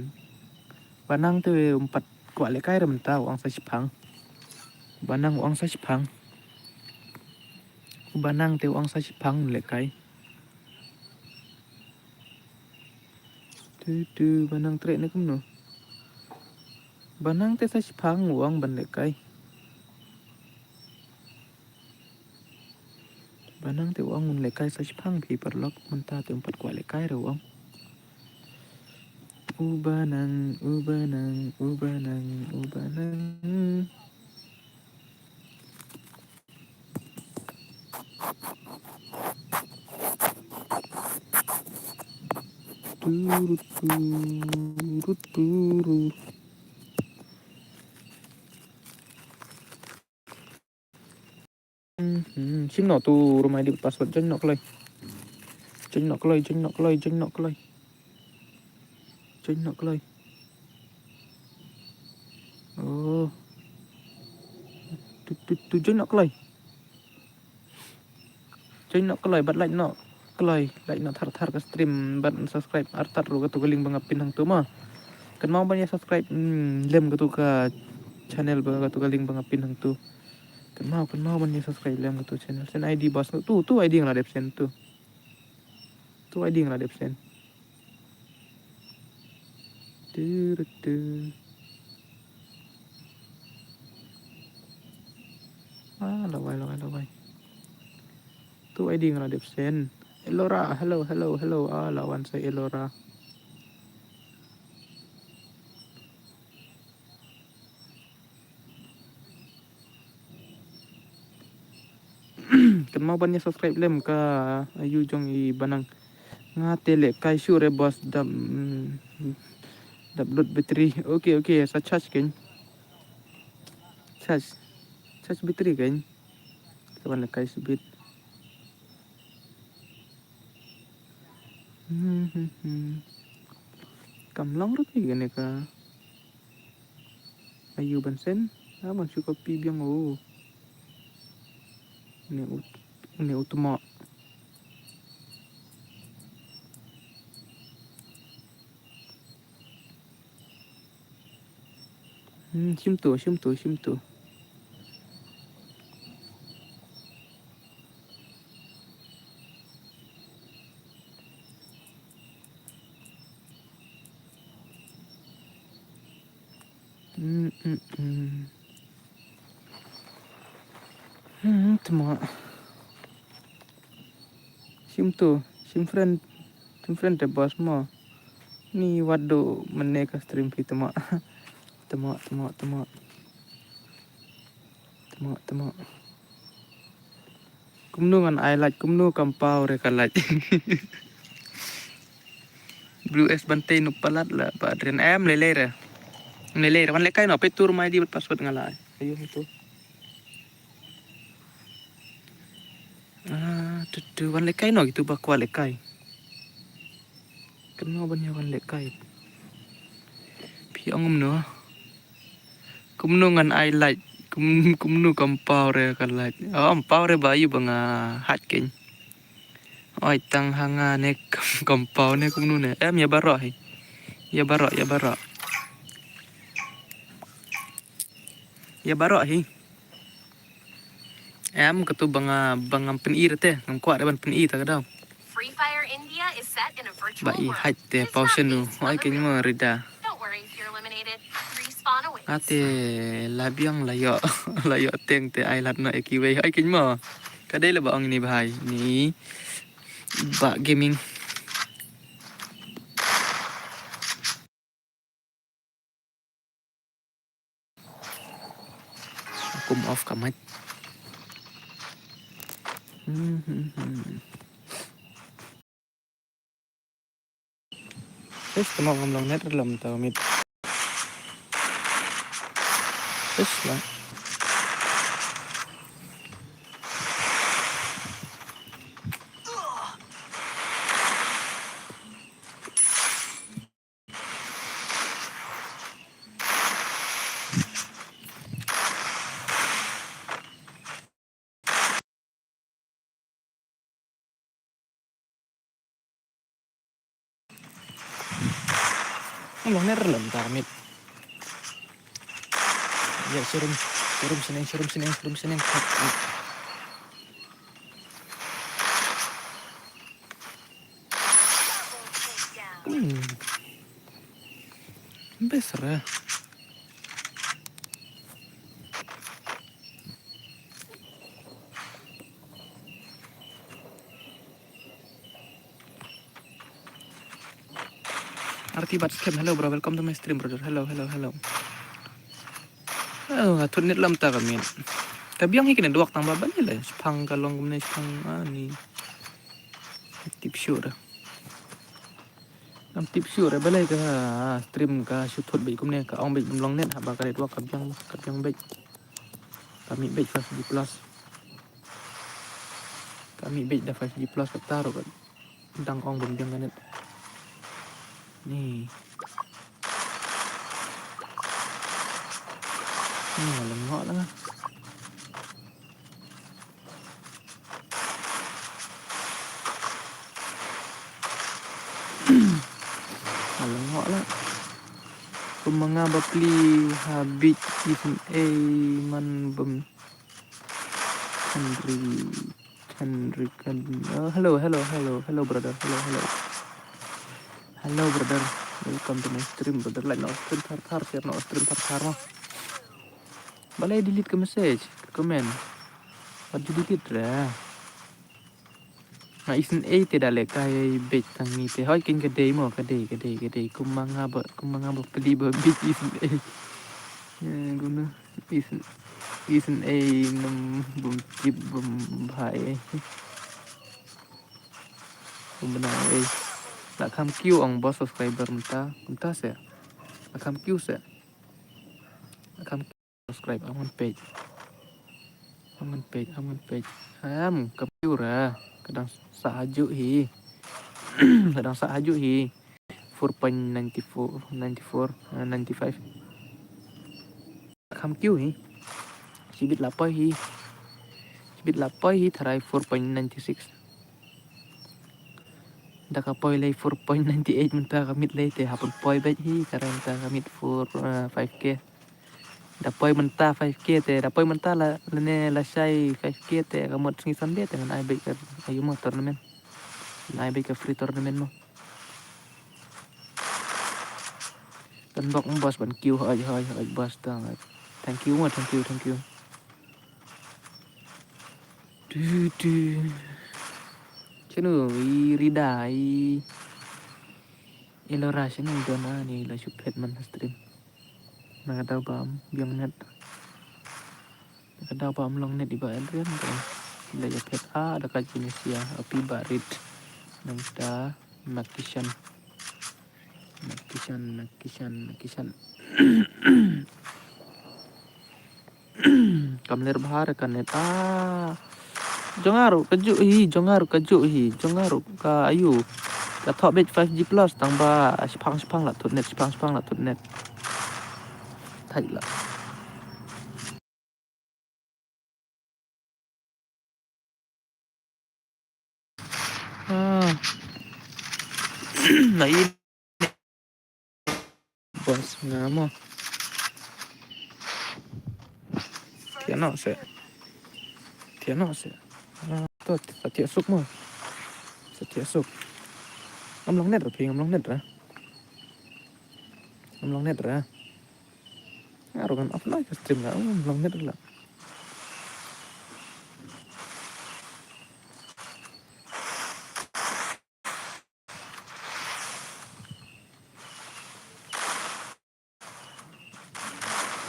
4 kuat le kai ram ta wang sa chipang. Banang wang sa chipang. Banang te wang sa chipang le kai. Tu banang trek ni kumno. Banang te sa chipang wang ban le kai. Banang te wang mun le kai sa chipang pi perlok menta te 4 kuat le kai ro wang. Ubanang. Turu. Sim nọ tu rumah di password jeng nok kelai. Oh. Tu jeng nok kelai. Bat like no. Kelai, like no thar ke stream bat subscribe artat ru ke tu link bangapin hang tu mah. Kan mau banyak subscribe lem ke tu ke channel ke tu link bangapin hang tu. Kan mau banyak subscribe lem ke tu channel. Sen ID bos tu ID yang ada sen tu. Tu ID nga ada persen. Laway. Tu ID nga ada persen. Elora, hello. Lawan saya Elora. Kan mau banyak subscribe lem ka ayu jong i banang nga tele kai sure bos dap lot bateri. Okay, sa charge kan. Charge bateri kan. Kawan kai subit. Kamlang rupi gane ka ayu bansen. Abang suka pi biang ini utama. Sim tu. Tama. Sim friend te bos mo. Ni wado meneka stream kita tama. Tama. Kumnu ngan I like kumnu kampau re kalat. Blue S bantay no palat la pa adren lele wan lekay no pe tur mai di password ngala. Ayun itu. Tutu wan lekay no gitu bakwa lekay. Kenapa banyak wan lekay? Piang no. Kumnu ngan I like kumnu kampau re kalat. Ampau re bayu banga hat ken. Oi tang hanga ne kampau ne kumnu ne. Ya barok hai. Ya barok. Ya barok hi. Ketu bangam pen i rete, ngam kuat ban pen i ta kadau. Free Fire India is set in a virtual Bai world. hat te It's not pausen nu. based on Oi the ken real mo world. rida. Don't worry if you're eliminated. Respawn awaits. Ate labiang layo layo teng te ai lat no ekiwe. Oi ken mo. Kadai la baong ni bahai. Ni ba gaming. Akum off kamat. Terus temo ngomong net dalam tau mit. Terus lah. Ngomong net dalam tau mit. Ya surum seneng. Besar ya. Arti bat scam. Hello bro, welcome to my stream brother. Hello. Ngatur net lam ta kami. Kabiang hikin duak tang baban nila. Spang kalong kumne spang ani. Tip sure. Am tip sure balai ka stream ka shoot bai kumne ka ong bai long net haba kare duak kabiang bai. Kami bai 5G plus. Kami bai da 5G plus ka taro kan. Dang ong bumbiang net. Nih. Lengok lah. Lengok lah. Pemanga bapli habit even man bem Henry Henry kan. Oh, hello brother. Hello brother. Welcome to my stream brother. Like no stream thar share no stream thar mah. Balai delete ke message, ke komen. What you delete ra? Mà isin ấy thì đã lệ cái bệt thằng mi thì hỏi kinh cái đấy mà cái đấy cũng mang bờ peli bờ bit isin ấy guna isin ấy nằm bum chip bum bài bum benang ấy là kham kêu ông boss subscriber mta sẽ là kham kêu sẽ là kham subscribe aman page kham kêu ra kadang sahaju hi kadang sahaju hi 4.94 94 95 kham kêu hi chỉ biết là poi hi tharai 4.96 da ka poi lay 4.98 menta kamit lay te hapon poi bet hi karang ta kamit 5k da poi menta 5k te da poi menta la ne la shai 5k te kamot singi sande te ngan ai bet ka ayu mo tournament ai bet ka free tournament mo kan bok bos ban kiu hơi bos ta thank you mo thank you du chenu ridai Elora chenu dona ni la chupet man stream nakadaw bam biang net nakadaw bam long net iba Adrian kan la yapet ada ka jenis ya api barit nangta makishan kamler bahar kan net jongaru ka ayu ka thọ bet 5G plus tang ba spang la tut net thay la nãy boss ngamo Tiano sẽ tốt Satya Suk mo Satya Suk ngam long net rồi thì ngam long net ra ngaruh kan offline ke stream lah ngam long net lah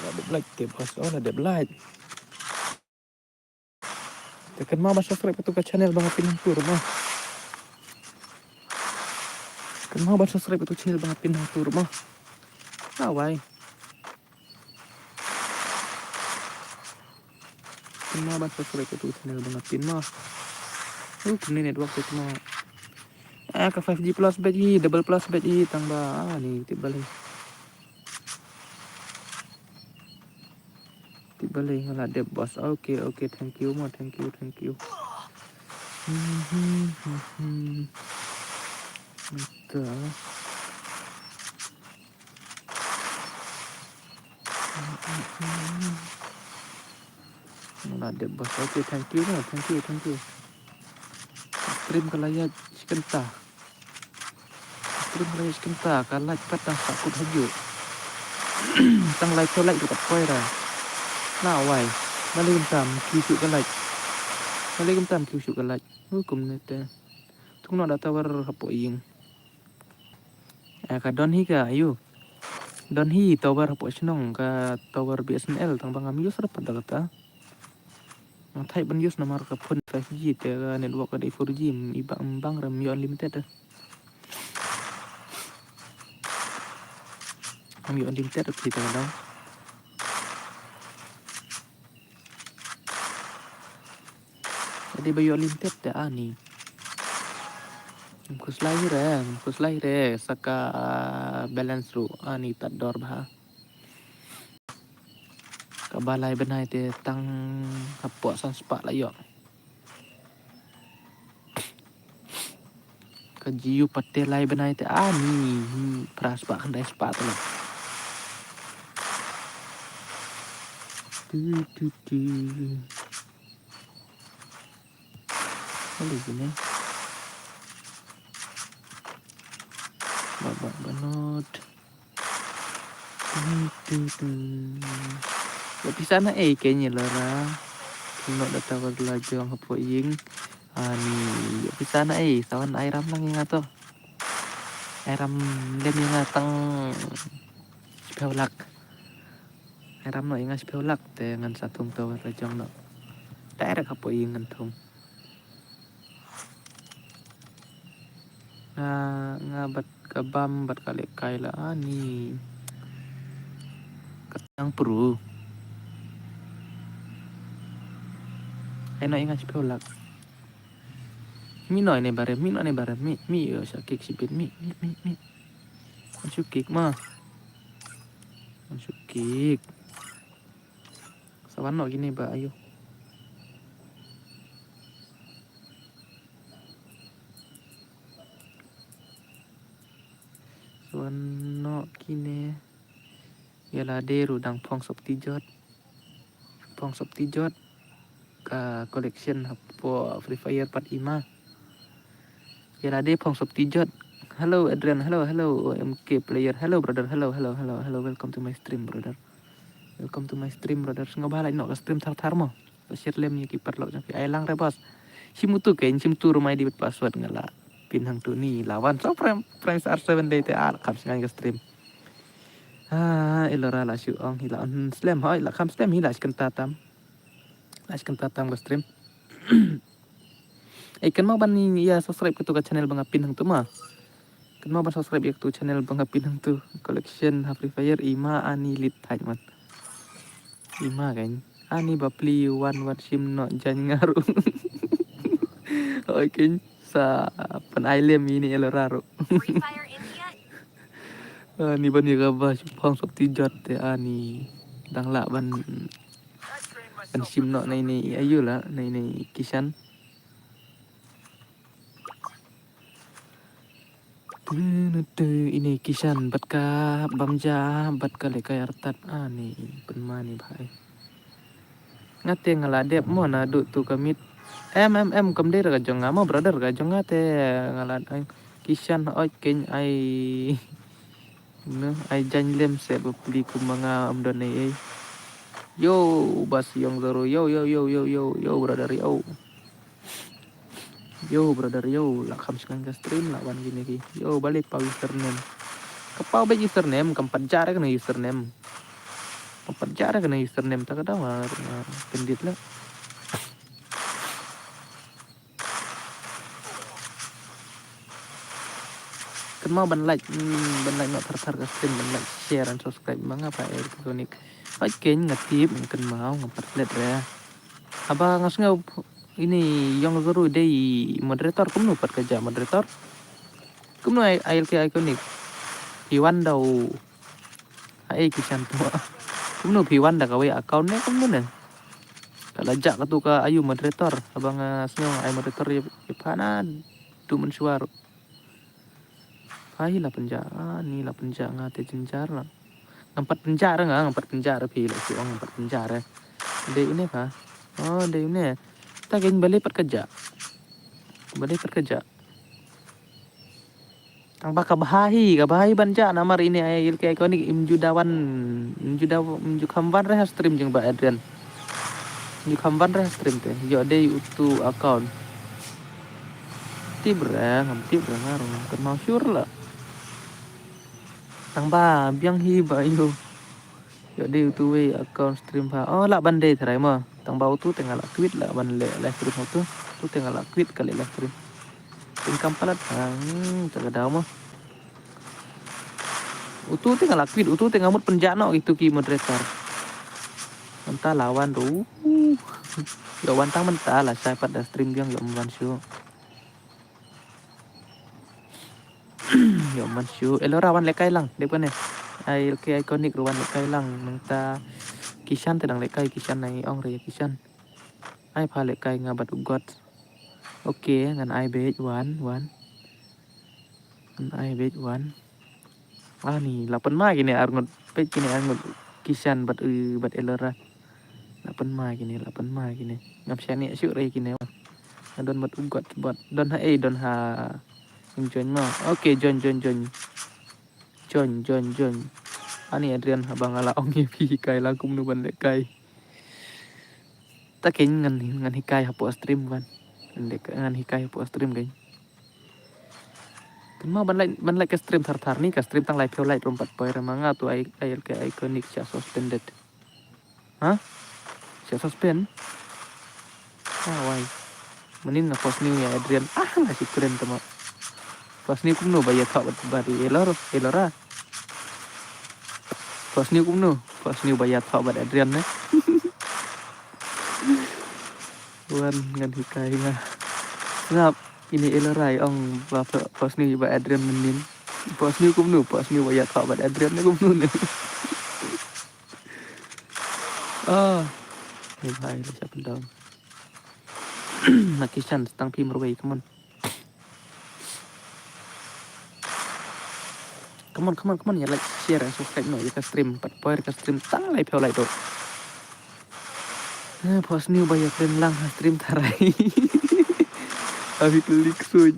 ada black te boss ada black tekan mau subscribe itu ke channel Bang Apin Hang Tur mah kan mau subscribe itu channel Bang Apin Hang Tur mah awai kan mau subscribe itu channel Bang Apin mah kini network itu mah ke 5G plus battery double plus battery tambah ni tibalik ngala de boss okay thank you Betul. Ngala de boss okay thank you stream kalaya chicken ta kalah patang sakut haju tang like to like dekat koi ra na wai balik tam kisu kalaj hukum nete tung no data war hapo ing ka don hi ka ayu don hi tower hapo sinong ka tower BSNL tang bangam yus rapat data thai ban yus namar ka phone 5G te network ka 4G ibang bang ram yo unlimited yo unlimited kita daw jadi bayo unlimited te ani Mkus lahir saka balance ru ani tak dor bah kabalai benai te tang hapok san spak la yo ka jiu pate lai benai te ani pras pak handai spak tu tu Boleh gini. Babak banot. Di sana kayaknya Lara. Kino datang ke lajang hapo ying. Ani di sana sawan airam lang yung ato. Airam dem yung atang peulak. Airam no ingas peulak te ngan satung tawa lajang no. Daerah hapo ying ngantung. Nga bat kabam bat kali kaila ani. Katang puru. Eno ingas peulak. Mi no ini bare mi yo sakik sipit mi. Masuk kick mah. Masuk kick. Sawan no gini ba ayo. Sawan no kini. Yala deru dang pong sop tijot. Pong sop tijot. Ka collection hapo Free Fire Part 5. Yala de pong sop tijot. Hello Adrian, hello MK player. Hello brother, hello. Welcome to my stream brother. Welcome to my stream brother. Nga bahala no ka stream tar mo. Share lem ni kiper lo sampai ailang re bos. Simutu kain simutu rumah di password ngala. Pinhang tu ni lawan so prime R7 day te al kam singan ke stream. Elora la syu ong hila on slam hoi la kam slam hila skan tatam. La skan tatam ke stream. Kan mau ban ni ya subscribe ke tu ka channel bang pinhang tu mah. Kan mau ban subscribe ya tu channel bang pinhang tu collection Free Fire ima ani lit thai man. Ima kan. Ani bapli wan sim no jan ngaru. Oke, sa penailem ini eloraro. Free Fire India Ni ban ya ba pang sop tijat te ani dang la ban sim no nai ayu la nai kisan. Ini kisan bat ka bamja bat ka le kay artat ani penmani bhai. Ngate ngaladep mo na du tu kamit kam der ka jong mo brother ka jong ngate ngalad ay kisan oi ken ay no ay janlem se beli ku mga amdon ay yo bas yang zaro yo brother yo brother yo la kam sekarang ke stream lawan gini ki yo balik pa username kapau ba username kampat jara kana username kampat jara kana username tak ada war pendit lah kan mau ban like no tar ke stream ban like share dan subscribe mangapa elektronik oke ngatip kan mau ngampat let ya apa ngasnya ini yang baru dari moderator kamu dapat kerja moderator kamu ALK ikonik Piwan daw kisan tua kamu Piwan dah kawai accountnya kamu nih kalau jak tu ka ayu moderator abang ngasnya ay moderator ya pana tu mensuar ay la penjara ni la penjara ngate penjara ngampat penjara pila si orang ngampat penjara deh ini kah oh deh ini tak ingin balik kerja ang baka bahahi banja namar ini ay ilke ikonik imju kamban reh stream jeng ba Adrian imju kamban reh stream teh yo de utu account tibra ngarung kan mau sure lah ang ba biang hi ba yo de utu we account stream ba oh la bande thrai ma tang bau tu tengah la tweet lah ban le live stream tu tengah la tweet kali live stream income palat terkadang mah utu tengah la tweet utu tengah mut penjano gitu ki moderator mentah lawan tu ya wantang mentah lah saya pada stream yang gak membantu ya membantu elo rawan lekai lang depan nih ay ke ikonik rawan lekai lang mentah kisan tedang lekai kisan nai ong re kisan ai pha lekai ngabat ugot oke ngan ai bet one ngan ai bet one nih 8 mai gini arngot pet gini arngot kisan bat elora 8 mai gini ngap siani syuk re gini Don mat ugot bot. Don ha don ha. Join mo. Okay, join. Join. Ani Adrian habang ala ong pi kai la kum nu ban le kai. Ta ken ngan hikai hapo stream kan. Ngan hikai hapo stream kan. Kan mau ban like ke stream thar ni ka stream tang live live rompat poi ramanga tu ai ke iconic cha suspended. Hah? Cha suspend? Why? Menin na post new ya Adrian. Masih keren tama. Post new kum nu bayar thak bari elora. Post new kum nu. Post new bayar thak bari Adrian ne. Wan ngan hikai nga. Ngap ini elorai ong ba post new ba Adrian menin. Post new kum nu. Post new bayar thak bari Adrian ne kum nu ne. Hey bhai le siapa dong. Nakishan tang pi merway come on. Come on ya like share and subscribe no ya ka stream pat power ka stream tang lai pheo lai to. Post new bayar keren lang stream tarai. Abi klik suj.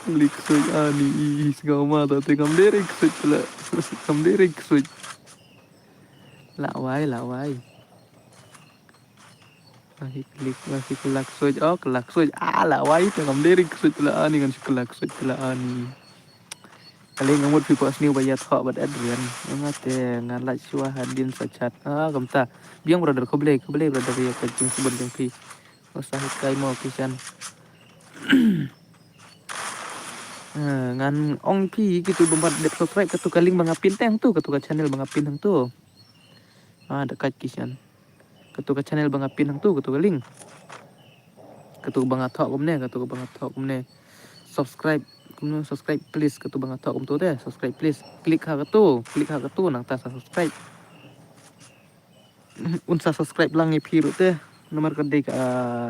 Klik suj ani isgau ma ta te kam derek suj la. Kam derek suj. La wai. Masih kelak suj. Kelak suj. La wai te kam derek suj la ani kan kelak suj la ani. Kali ngamut pi post new bayar thak bad Adrian. Ngate ngalat syua hadin sacat. Kamta. Biang brother ko boleh brother ya kacing sebut jeng pi. Usah kai mau kisan. Ngan ong pi gitu bombat dep subscribe ke tu kaling bangapin teng tu ke tu channel bangapin hang tu. Dekat kisan. Ke tu channel bangapin hang tu ke tu kaling. Ke tu bangathak kumne. Subscribe please ke tu bangathak kum tu deh. Subscribe please. Klik ha ke tu nang ta subscribe. Unsa subscribe lang pi ru teh. Nomor kedai ke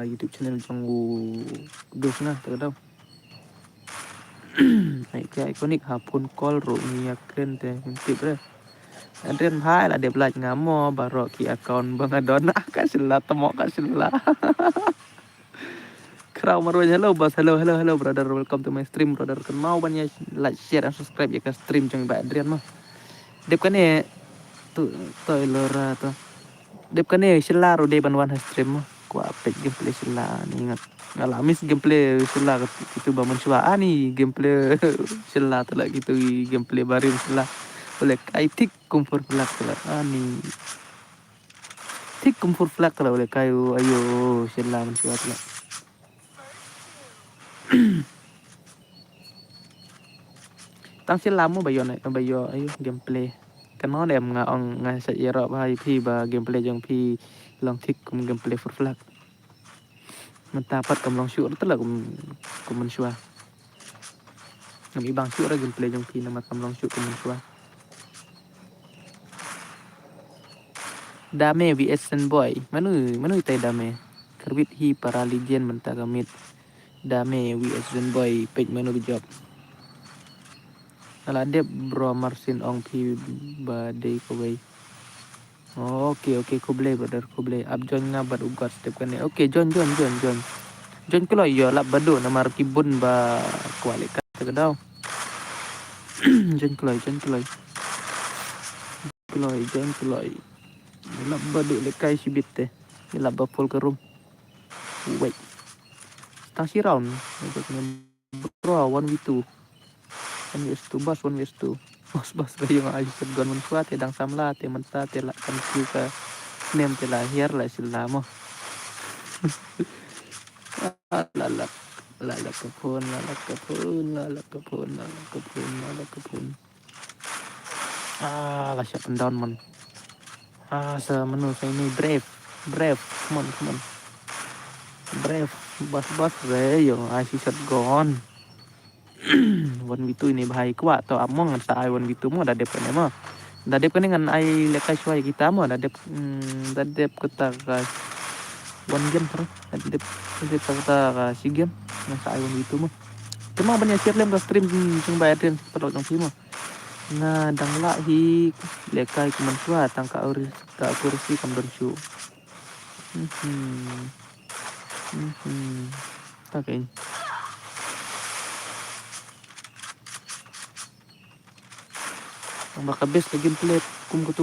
YouTube channel janggu dos na terdaw. Kayak ikonik hapun call ro ni keren teh tip deh. Adrian hai lah dia belaj ngamo baro ki account bang adon kasila temok kasila. Kraw marwaj hello brother, welcome to my stream brother. Kan mau banyak like share and subscribe ya ke stream jang ba Adrian mah. Dep kan ne tu elora tu. Dep kan ne sila ro de banwan stream mah. Ku apek gameplay sila ni ingat. Ngalamis gameplay sila itu bangun syua ani gameplay sila tu lah gitu gameplay barim sila. Oleh kai tik kumpur pelak tu lah ani. Tik kumpur pelak tu lah oleh kayu ayo sila man syua tu lah. Tang sila mo bayo ayo gameplay. Kan mau dem nga ong nga sa iro ba pi ba gameplay jong pi long tik kum gameplay for flag. Mentapat kam long syur tu lah kum man syua. Ngam ibang syur gameplay jong pi nama kam long syur kum man syua. Dame vs Senboy. Manu tay dame. Kerbit hi para legend mentah kamit. Dame vs Senboy page manu job. Ala dep bro Marsin ong pi ba day ko bay. Okay, ko boleh brother, ko boleh. Ab join ngabat ugat step kan. Okay, join. Join ko yo lap bado na mar kibun ba kualik ka daw. Join ko. Lap bado le kai sibit te. Lap ba full ke room. Wait. Tang si round. Bro 1v2. 1v2 bas 1v2. Bos kayo nga ayos sa gun man te dang samla te menta te la kan ka nem te lahir la sila mo. Lalak kapun. Lah siap down man. Sa menu sa ini brave. Come on. Brave bas re yo ayos sa gun. 1v2 ini bahaya kuat atau among sa ai 1v2 mo dadep kan mo. Dadep kan dengan ai lekai syai kita mo dadep kata ka 1 game terus. Dadep kata ka si game sa ai 1v2 mo. Cuma banyak share lem ka stream jung bayar den perlu jong mo. Na dang la hi lekai kuman suat tang ka kursi kam don syu. Okay. Ang makabes na gameplay kung ka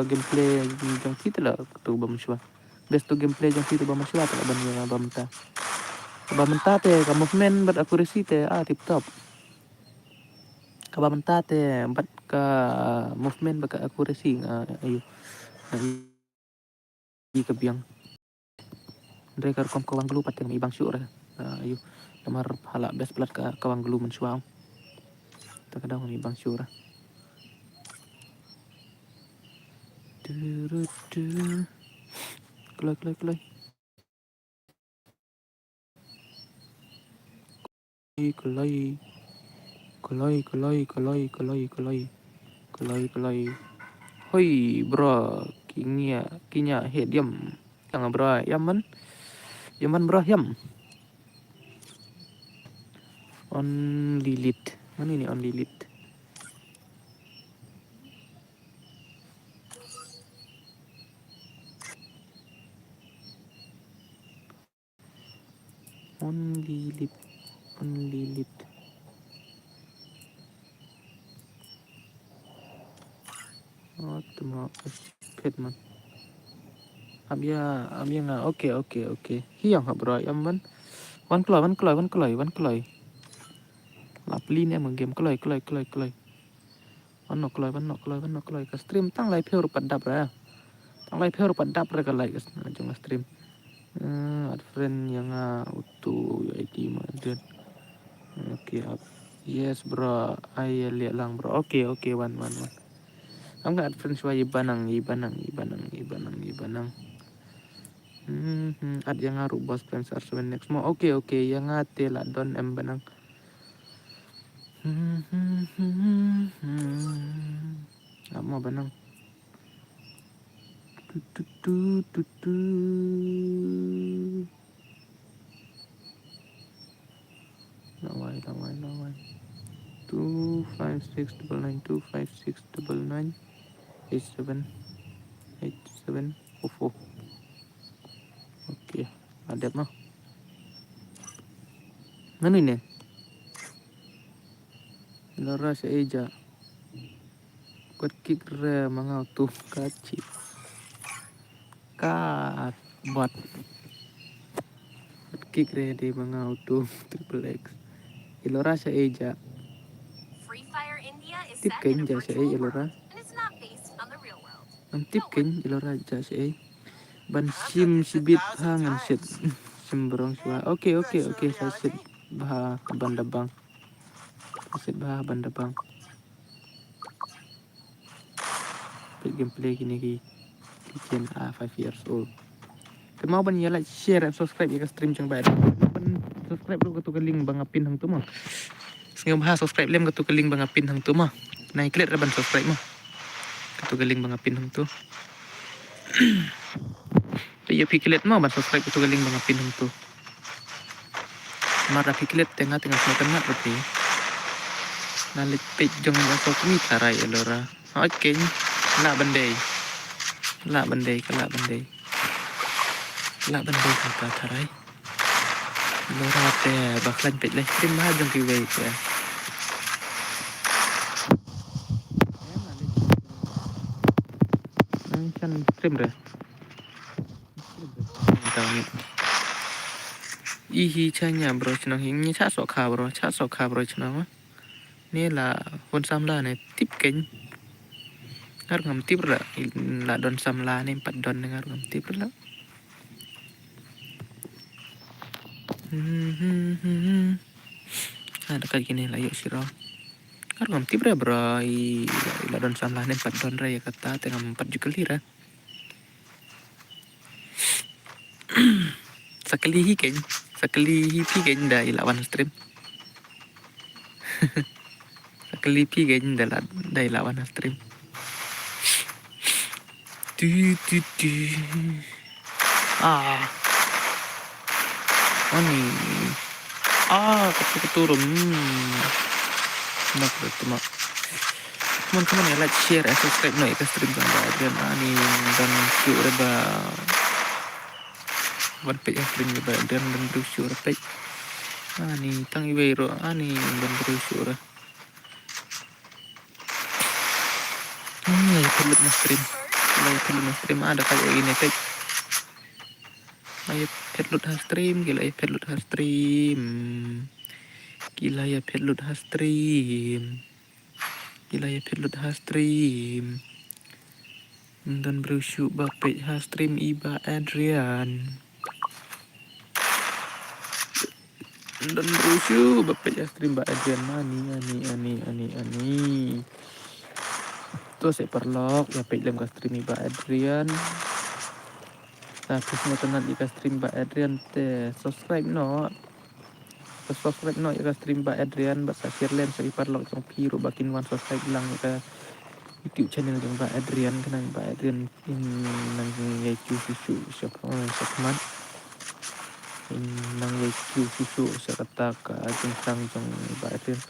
gameplay jang kita lah tu ba maswa. Best to gameplay jang kita ba maswa ta ban nga bamta. Bamta te ka movement but accuracy te tip top. Ka bamta te but ka movement ba ka accuracy nga ayo. I ka biang. Andre kar kom kawang glu pateng ibang syur. Ayo. Tamar hala best plat ka kawang glu maswa. Ta kadang ibang syur. Kelai. Kelai. Hoi bro, kinya head yam. Yang bro, yaman bro yam. Only lit. Mana ini only lit? Only lit. Oh, tuma pet man. Abia nga okay. Hiyang ha bro, yaman. One kloy. Lapli ni emang game kloy. One kloy. Ka stream tang lai pheur padap ra. Ka lai ka jong stream. Ad friend yang utu ID madun. Okay, yes bro. I lihat lang bro. Okay, one. Ang add friends wa ibanang. Ad yang ngaru bos Spencer seven next mo. Okay, yang ate la don embanang. Mo banang. Tu. Lawai. 25699 8744. Okay, ada mah. Mana ini? Lora sa eja. Kuat kick re mga tu kacip. Kat bot. Kuat kick re di mga auto triple X. Ilora sa eja. Free Fire India is Tip set kain in a ja sa virtual ilora. world, and it's not based on the real world. Ang tip kain ilora ja sa ban sim sibit hangan set. Sembrong siwa. Okay. Saya set bah bandabang. Gameplay kini kitchen 5 years old. Mau ban ya like share and subscribe ya stream jang bae. Ban subscribe lu ketu link bang pin hang tu mah. Singam ha subscribe lem ketu link bang pin hang tu mah. Naik klik ban subscribe mah. Ketu link bang pin hang tu. Ya piklet mah ban subscribe ketu link bang pin hang tu. Mara piklet tengah semua berarti. Nalit page jang masuk ni tarai elora. Okay. La bandai kata tarai. Lora te baklan pet le stream mah jong ki wei te. Kan stream re. Tahu ni. Ihi chanya bro chnang hing cha so kha bro chnang ma. Ni là con sam la này tiếp kính. Ngar ngam tip la don samla ni 4 don ngar ngam tip la. Dekat gini lah yuk siro. Ngar ngam tip bro la don samla ni 4 don ya kata tengah 4 juga lira. Sakali hi pi keng dah ilawan stream. Sakali pi keng dah ilawan stream. Du. Ani. Keturun. Nak betul. Teman-teman ya like share and subscribe no ke stream jang dan ani dan view reba One page stream ba dan brochure page. Ani tang iwero ani dan brochure. Lagi perlu stream. Lagi perlu stream ada kayak gini page. Lagi perlu stream gila ya perlu stream. Gila ya perlu stream. Gila ya perlu stream. Dan brochure ba page stream Iba Adrian. Dan brochure ba page stream ba Adrian ani. Tuh saya perlok ya page lem ka stream Iba Adrian. Tapi semua tenang di stream Mbak Adrian te subscribe no ya ka stream Mbak Adrian basa share lem sa iparlok jong piro bakin wan subscribe lang ya ka YouTube channel jong Mbak Adrian kenang Mbak Adrian nang ye susu sakman nang ye susu sa kata ka jong sang jong Mbak Adrian.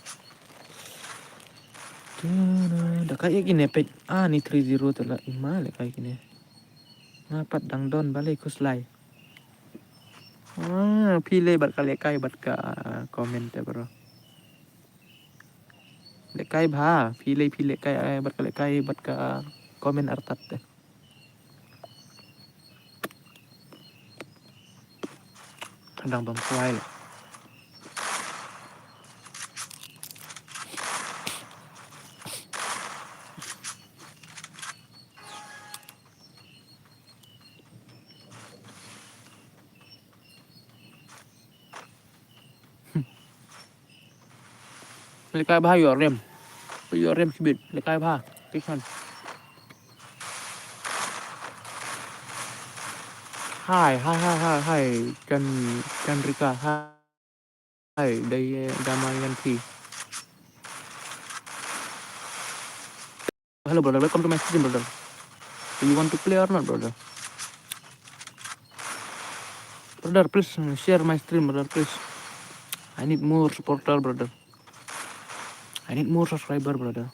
Dah kayak gini page ni 30 telah imale kayak gini. Ngapat dangdon balik kuslay. Pilih bat ka lekay bat ka comment ya bro. Lekay ba? Pilih kay bat ka lekay bat ka comment artat deh. Kadang bang kuai lah. Lekay ba yorem kibit lekay ba tikhan. Hai kan Rika hai dari Damayan P. Hello brother, welcome to my stream brother. Do you want to play or not brother? Brother please share my stream brother please. I need more supporter brother. I need more subscriber brother.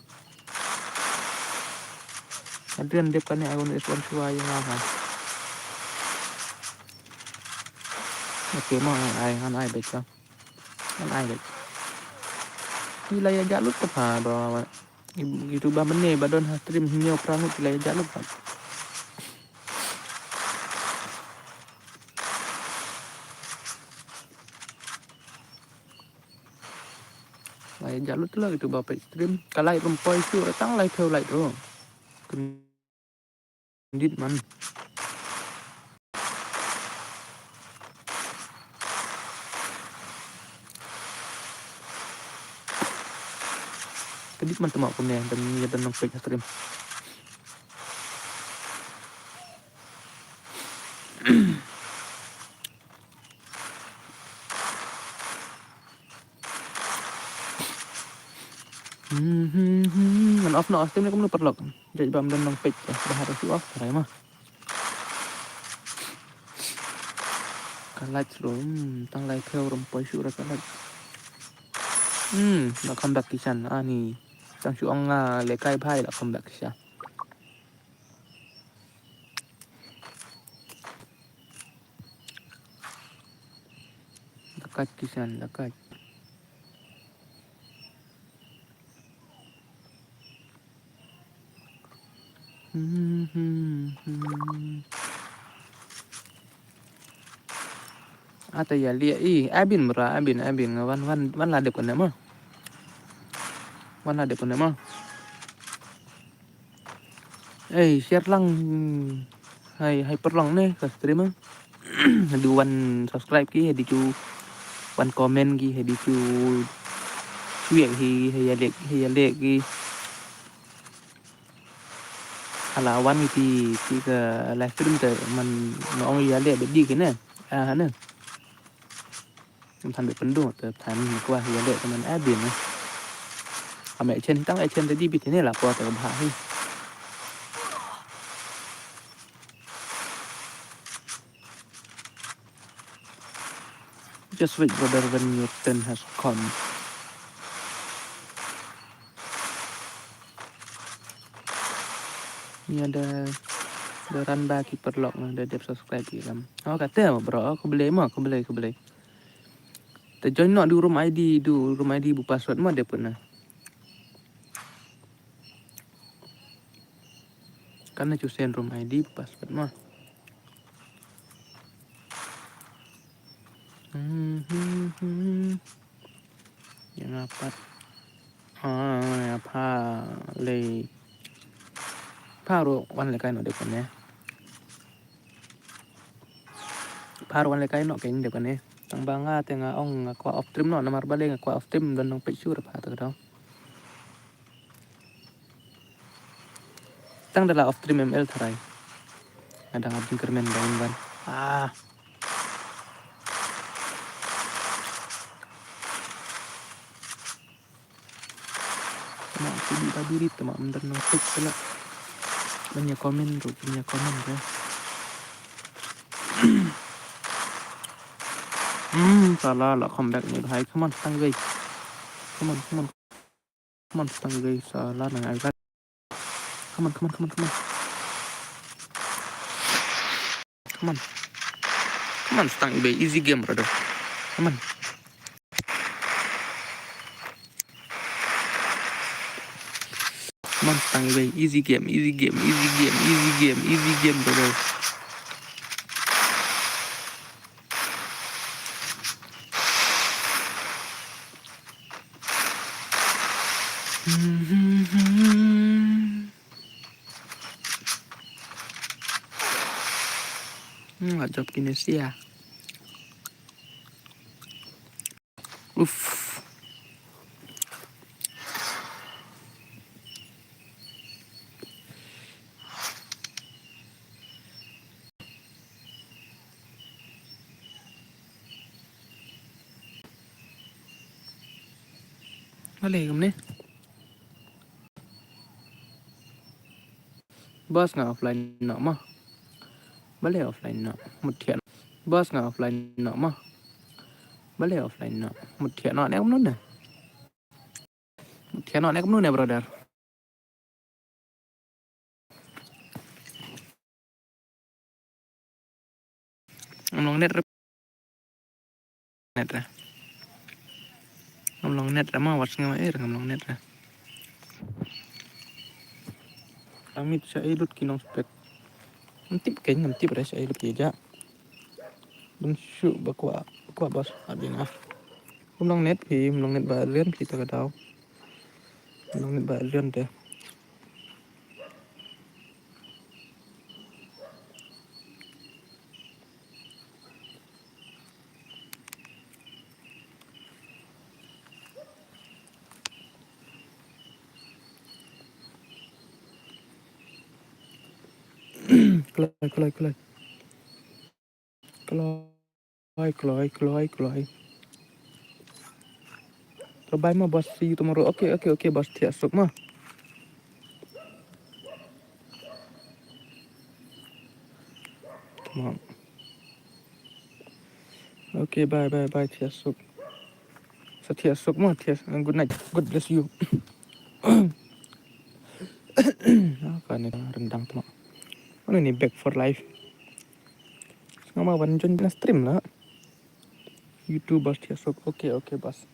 Adrian depan ni I want respond suai yang lah. Okay mau ai baca. Ai baca. Gila ya jalut apa bro. Gitu ba meneh badon stream hinyo prangut gila ya jalut pak. Lai jalut lah gitu bapak stream. Kalai rumpoi su datang lai theo lai tu. Kendit man. Kendit man temak pun ya dan nang fake stream. Man off no stream ni kamu perlok. Jadi bam dan nang fake dah harus off karai mah. Kalai room tang lai theo rumpoi su ra kalai. Nak comeback kisan ni. Tang suang lekai bhai lah comeback kisan. Lakat kisan lakat. Atau ya lihat abin bra abin wan ladep kan mah. Wan ladep kan mah. Share lang hai perlong nih ke stream du wan subscribe ki di chu wan comment ki di chu chuyện thì ya lệ ki ala wan thì ke live stream te man no ya lệ be di ke ne ne thành bị pendung te thành qua ya lệ teman abin ne ame chen tang chen te di bit ne la po te ba hi. Just wait brother when your turn has come. Ini ada Beran bagi perlok udah dia subscribe film. Oh kata bro, aku boleh mah, aku boleh. Terjoin nak di room ID tu, room ID bu password mah dia pun nah. Karena cusen room ID bu password mah. Yang apa? Apa le? Paru wan le kain dia pun ya. Paru wan le kain no kain dia pun ya. Tang bangga tengah ong ngakwa off stream no namar balik ngakwa off stream dan nong picture apa tu tau. Tang adalah off stream ML terai. Ada ngabing kermen daun ban. Mak sidi badiri tu mak bener nong tik pula. Banyak komen tu. Salah lah comeback ni hai. Come on, stang guys. Come on, stang guys. Salah nang ai. Come on. Come on, stang ibe. Easy game, brother. Come on. Come on, stang ibe. Easy game, brother. Nggak jawab Kinesia. Boleh kamu ni? Bos nggak offline nak mah? Boleh offline nak? Mutian. Bos nggak offline nak mah? Boleh offline nak? Mutian nak ni kamu mana? Mutian nak ni kamu mana, brother? Ngomong net lah. Ngomong net lah mah, what's ngomong net lah. Amit saya ilut kinong spek. Ngintip kayaknya ngintip res saya ilut aja. Bensyuk bakwa bos abing ah. Ngomong net balian kita ke tahu. Ngomong net balian deh. Kelai. Terbaik mah bos, see you tomorrow. Okay, bos tiap sok mah. Come on. Okay, bye tiap sok. Setiap sok mah tiap. Good night. God bless you. Apa ni rendang tu mak. Mana ni back for life. Sama wan join stream lah. YouTube bos tiap sok. Okay, bos.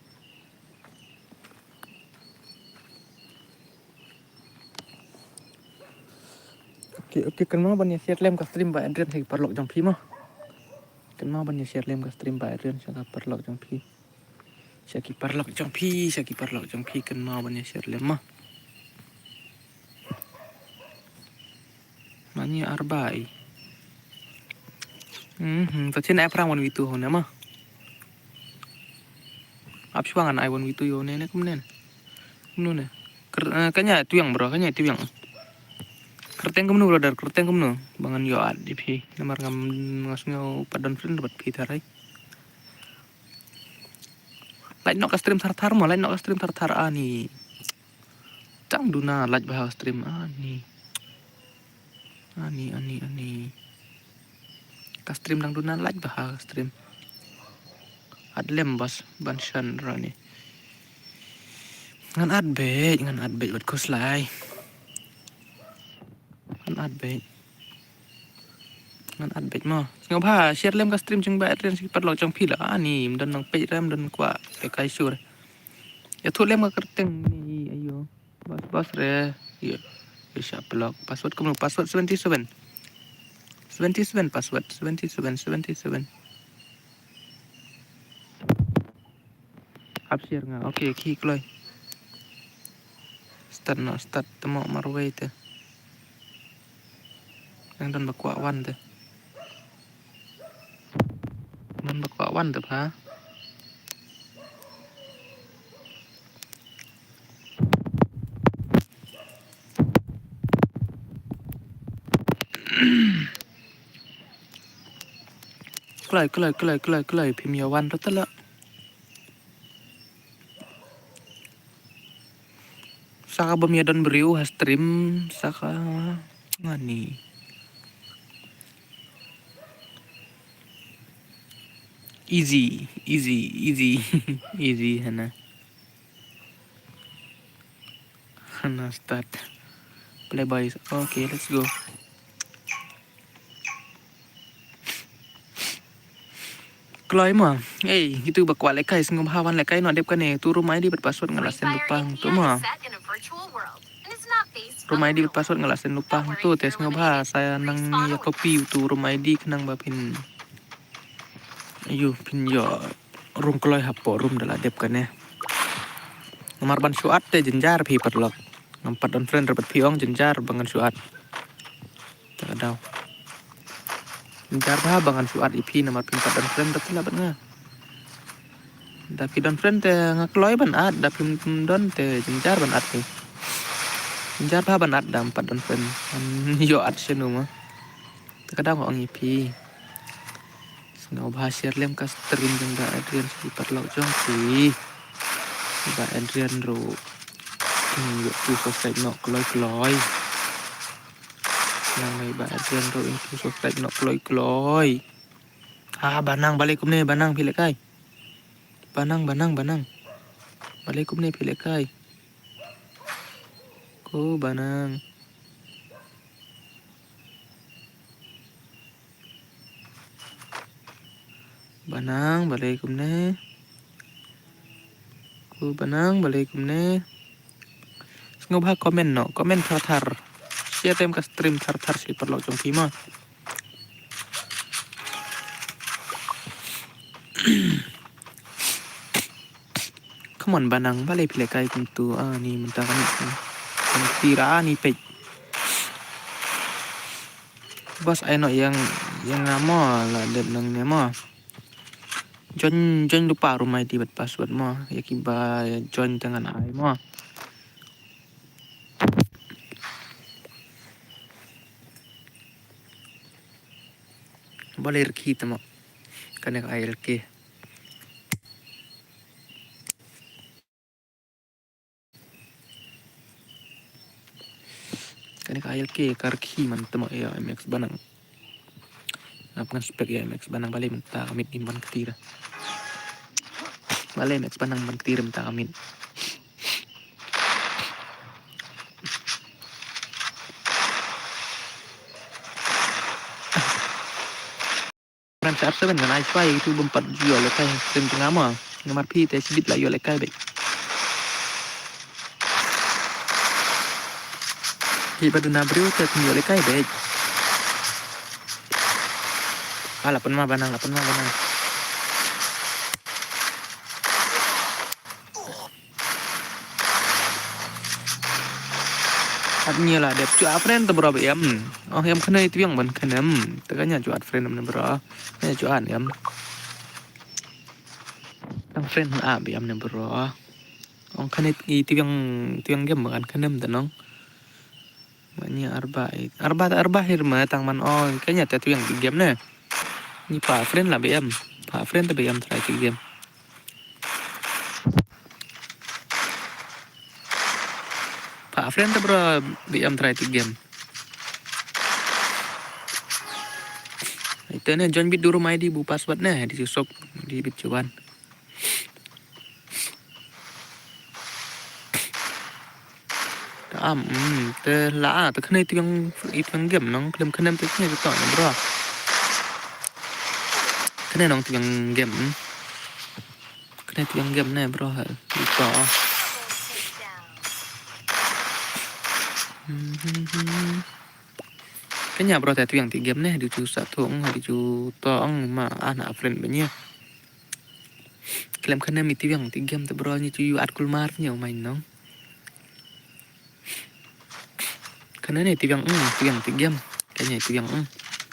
Okay, kenapa banyak share lem ke stream by Adrian hai perlok jang pi mah. Kenapa banyak share lem ke stream by Adrian saya perlok jang pi. Syaki perlok jang pi kenapa banyak share lem mah. Mani arbai. Tadi nak perang wan witu hona mah. Apa sih bangan I wan witu yo ne kemudian. Kemudian. Kanya itu yang bro, Kerteng kamu brother, kerteng kamu bangan yo di pi. Namar ngam ngasngau padan friend dapat pi tarai. Lain nok stream tar mo, lain nok stream tar ani. Tang duna like bah stream ani. Ka stream dang duna like bah stream. Adlem bos banshan rani. Ngan adbet buat kuslai. Ngan adbet. nan ad bet mo ngau pha share lem ka stream chung ba adrian si pat lo chung phi la ani mdan nang pe ram dan kwa pe kai sur ya thu lem ka kerteng ni ayo bas re ya bisa blog password kamu password 77 password 77 up share nga okay ki kloi start temo marway te yang dan bakwa wan te dan bakwa wan te ha kloiพิมพ์ยาวันรถตะละsaka bamia don beriu has stream saka ngani easy easy hana start play boys okay let's go kloi mo gitu bakwa lekai singum hawan lekai no dep kane tu rumai di berpassword Free ngalasen Fire lupang India tu mo is set in a virtual world, and it's not based on rumai the di real berpassword world. ngalasen lupang tu tes ngobha saya nang ya kopi tu rumai di kenang bapin ayu pin yo rum kloi hapo rum dala dep kane nomor ban suat te jenjar phi perlok nampat don friend rapat piong jenjar bangan suat tak ada jenjar bah bangan suat ipi nomor pin pat don friend rapat lah nga tapi don friend te ngakloi ban ad tapi don te jenjar ban ad te jenjar bah ban ad dam pat don friend yo ad senu mah tak ada ngong ipi ngau bah share lem ka stream jengga Adrian si perlok jong si ba Adrian ro yo tu subscribe no kloi nang mai ba Adrian ro tu subscribe no kloi banang balik kumne banang pilekai banang balik kumne pilekai ko banang balik kumne ko banang balik kumne ngobha komen no komen thar share tem ka stream thar si perlo jong pima come on banang balik pilekai kuntu ni mentang kan tira ni pe bos ai no yang nama lah dep nang nama join lupa rumah di password mo ya kiba join dengan ai mo boleh reki temo kanek ai reki kanek ai reki karki man temo ya MX banang apkan spek ya MX banang balik mentah amit imban ketira balik MX banang ban ketira mentah amit ran sa apsa ban ngai swai itu bempat jual lekai sem tengama ngamar pi te sidit la yo lekai be ki baduna brio te yo lekai be lapan mah banang adnya lah dep cu friend te bro em yang kena itu yang ban kenem teganya cu friend men bro ya cu an em tang friend em ne bro kena itu yang game kan kenem tenong maknya arba hirma tang man kayaknya itu yang di game ne ni pa friend lah BM pa friend te BM try ke game pa friend te bro BM try ke game itu ne join bit dulu mai di bu password ne di susuk di bit cuan te la te kena itu yang game nong klem kenem te kena itu bro Kena nong tiang game. Kena tiang game nè bro hả? Có. Cái nhà bro tại tiang ti game nè, đi chú sát thủng, đi chú toong mà anak friend banyak. Klaim kena mi tiang ti game tu bro ni chú yu at kulmar nhiều main nong. Kena ni tiang ti game. Cái nhà tiang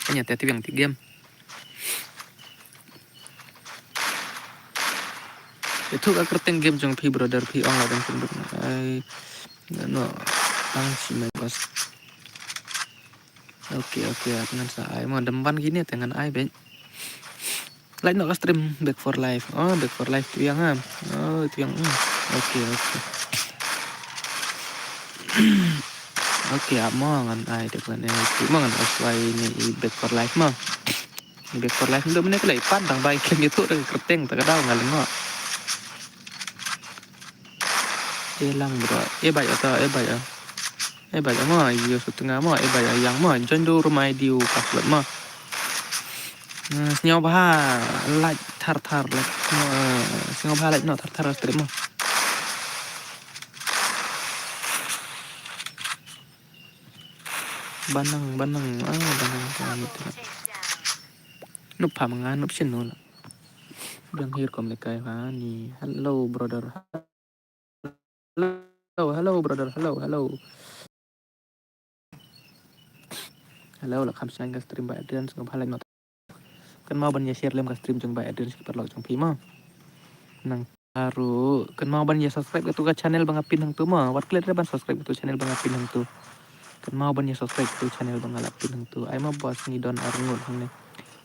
cái nhà tại tiang ti game. Itu ka kerteng game jong pi brother pi ong ladang penduk ai no tang si mai bos. Oke dengan saya mau dempan gini dengan ai ben. Like no stream back for life. Oh back for life tu yang oh itu yang oke. Oke amo ngan ai dek lan itu mo ngan aswai ni back for life mo. Back for life ndu mene kelai pandang baik itu dengan kerteng tak kadau ngalengo. Elang bro, baik atau baik. Baik mah, iyo setengah mah, baik yang mah, jangan do rumah diu kasut mah. Senyawa bah, like tar like, senyawa bah like no tar strip mah. Banang banang gitu. Nup pamangan nup sinu lah. Yang here kom lekai ni. Hello brother. Hello brother. Hello. Hello lah kam senang stream by Adrian senyawa bah like no. Kan mau ban ya share lem ka stream jong by Adrian sekitar log jong pi mah. Nang baru kan mau ban ya subscribe ke tu ka channel bang apin hang tu mah. Wat klet ban subscribe ke tu channel bang apin hang tu. Kan mau ban ya subscribe ke tu channel bang apin hang tu. Ai mah bos ni don arngut hang ni.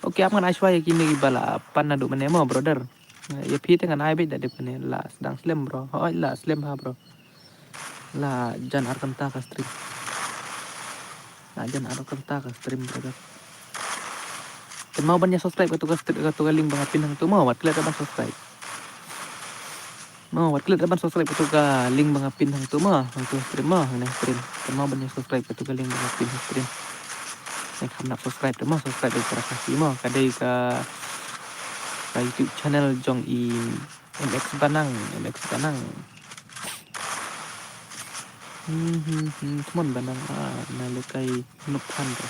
Oke, apa kan Aishwa kini bala pan nadu menemo brother. Ya pi dengan ai bet dade pene la sedang slam bro. Oh la slam ha bro. La jan ar kenta ka stream. La jan ar kenta ka stream brother. Kan mau ban ya subscribe ke tu ka link bang apin hang tu mau wat klet ban subscribe. Mau wat klik ban subscribe ke tu ka link bang apin hang tu mah hang tu stream mah hang stream kan mau ban subscribe ke tu ka link bang apin hang stream yang kam nak subscribe tu mah subscribe dari para kasih mah kadai ka YouTube channel jong i MX Banang teman Banang na lekai nupan tu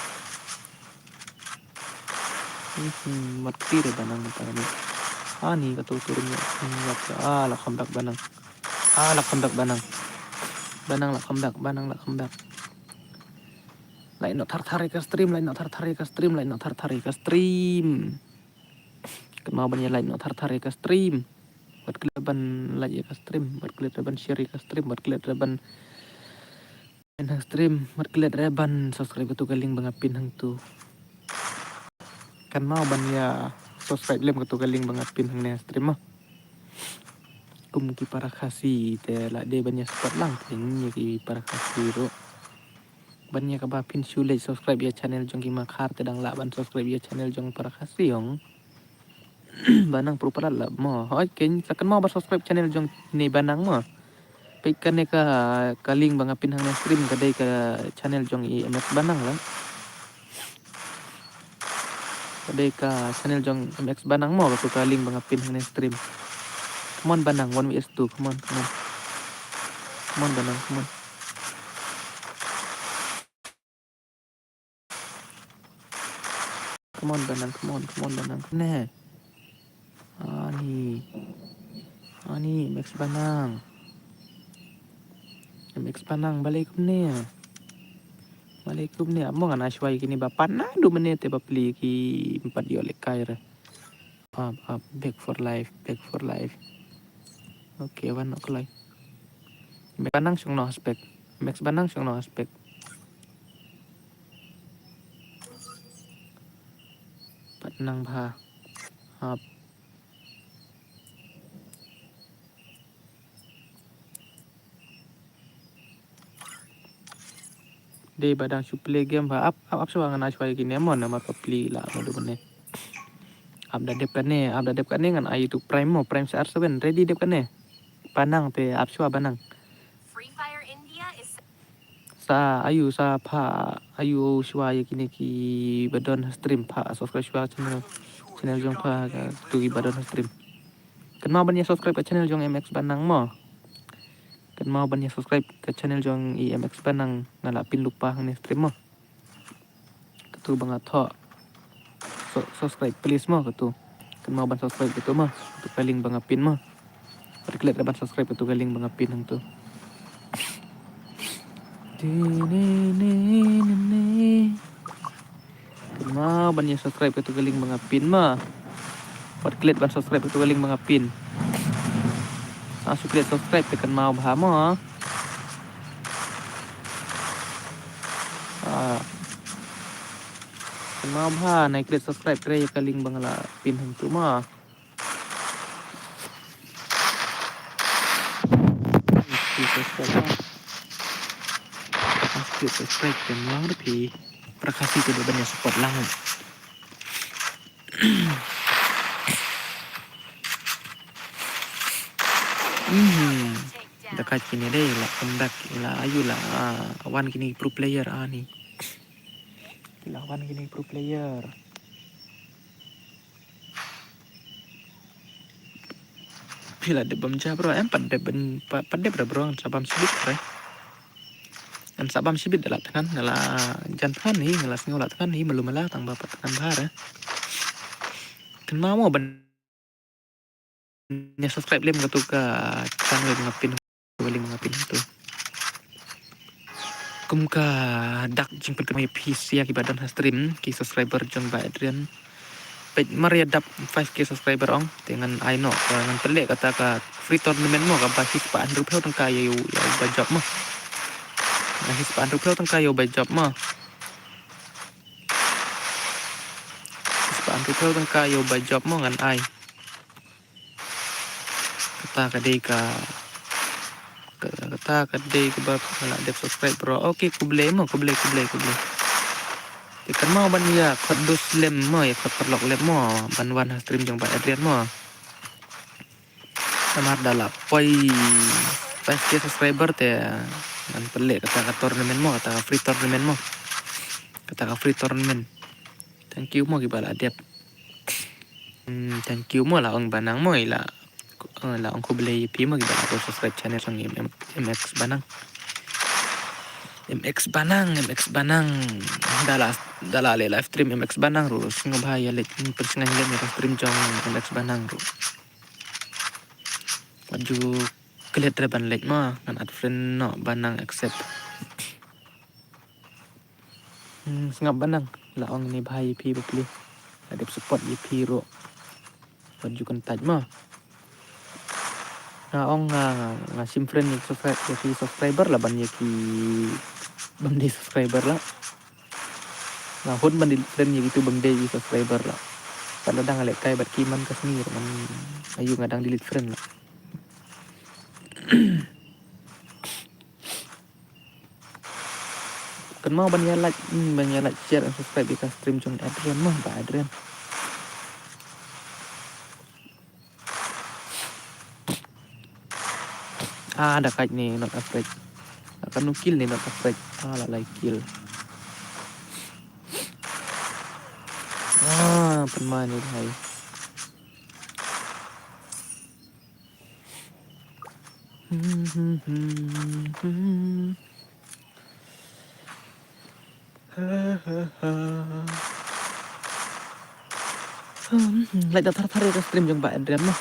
mat kira Banang ta ni ni ka tu turun lah comeback Banang lah comeback Banang lah comeback lain no tar-tari ka stream kenal banyak lain no tar-tari ka stream buat keleban lagi ka stream buat keleban share ka stream buat keleban main hang stream buat keleban subscribe ke tu galing bangapin hang tu kan mau ban ya subscribe lem ke tu galing bangapin hang ne stream mah kumki para kasih te la de banyak support lang tingnya ki para kasih ro banyak ka bapin sule subscribe ya channel jong ki makhar te dang la ban subscribe ya channel jong para kasih yong banang perupala lah mo hoy ken sakan mau subscribe channel jong ni banang mo pikan ne ka link bangapin hang stream kadai ka channel jong i MX banang lah kadai ka channel jong MX banang mo ka link bangapin hang stream come on banang 1vs2 come on banang come on banang nah ni MX banang balik ni mo ngana shwai kini bapan na 2 menit te bapli ki 4 yo lekai ra up back for life okay wan ok lai banang sung no aspek MX banang sung no aspek patnang bha up de badang su play game bha up so ngana shwai kini mo na ma papli la mo do ne up da dep kan ne ngan ai tu prime CR7 ready dep kan ne panang te up so banang Free Fire India is sa ayu sa pha ayu shwa ya kini ki badon stream pha subscribe shwa channel jong pha tu ki badon stream kan mau ban ya subscribe ke channel jong MX Banang mo kan mau ban ya subscribe ke channel jong IMX Banang ngala pin lupa hang ni stream mo ketu bang atho subscribe please mo ketu kan mau ban subscribe ketu mo tu kaling bang apin mo klik ban subscribe ketu kaling bang apin hang tu kan mau ban ya subscribe ketu kaling bang apin mo klik ban subscribe ketu kaling bang apin klik subscribe tekan mau bah mo kan mau bah naik klik subscribe kre kaling bang la pin hang tu mo klik subscribe kan mau lebih prakasi tu banyak support lang Take down. dekat kini deh lah pendak lah ayu lah awan kini pro player ni lawan kini pro player pila de bamja bro pada bro sabam sibit re an sabam sibit dalat kan ngala jantan ni ngala singolat kan ni belum malah tang bapak tekan bahar kan mau ban nya subscribe lem gatu ka channel ngapin boleh ngapin tu kum ka dak jingpet kami PC ya badan stream ki subscriber John Ba Adrian page Maria dap 5k subscriber ong dengan Aino dengan pelik kata ka free tournament mo ka basis pa Andrew Pell tang kayo ya bajak mo basis pa Andrew Pell tang kayo bajak mo pa Andrew Pell tang kayo bajak mo ngan ai kata ka dei ka kata ka dei ka ba wala dep subscribe bro okay kuble mo kuble ikan mau ban ya khot dos lem mo ya khot perlok lem mo ban wan stream jong Ba Adrian mo samar dala poi 5k subscriber te an pelik kata ka tournament mo kata ka free tournament thank you mo gibala dep thank you mo la ong banang mo ila la ong kuble pi mo gibala ko subscribe channel sang MX Banang dala le live stream MX Banang ru singo bahaya le persingan le live stream jong MX Banang ru maju klet reban lek ma kan ad friend no Banang accept singap Banang la ong ni bahaya pi bepli ada support ye pi ru maju kan taj ma na ong nga sim friend ye subscriber la ban ye ki bang di subscriber lah nah hon ban di friend ye gitu bang di subscriber lah pada dang alek kai bat kiman kasmir man ayu ngadang delete friend lah kan mau ban ya like share and subscribe di stream jong Adrian mah Ba Adrian ada kait nih not afraid akan nukil nih not afraid like kill pemain ini hai like tar ke stream jong Ba Adrian mah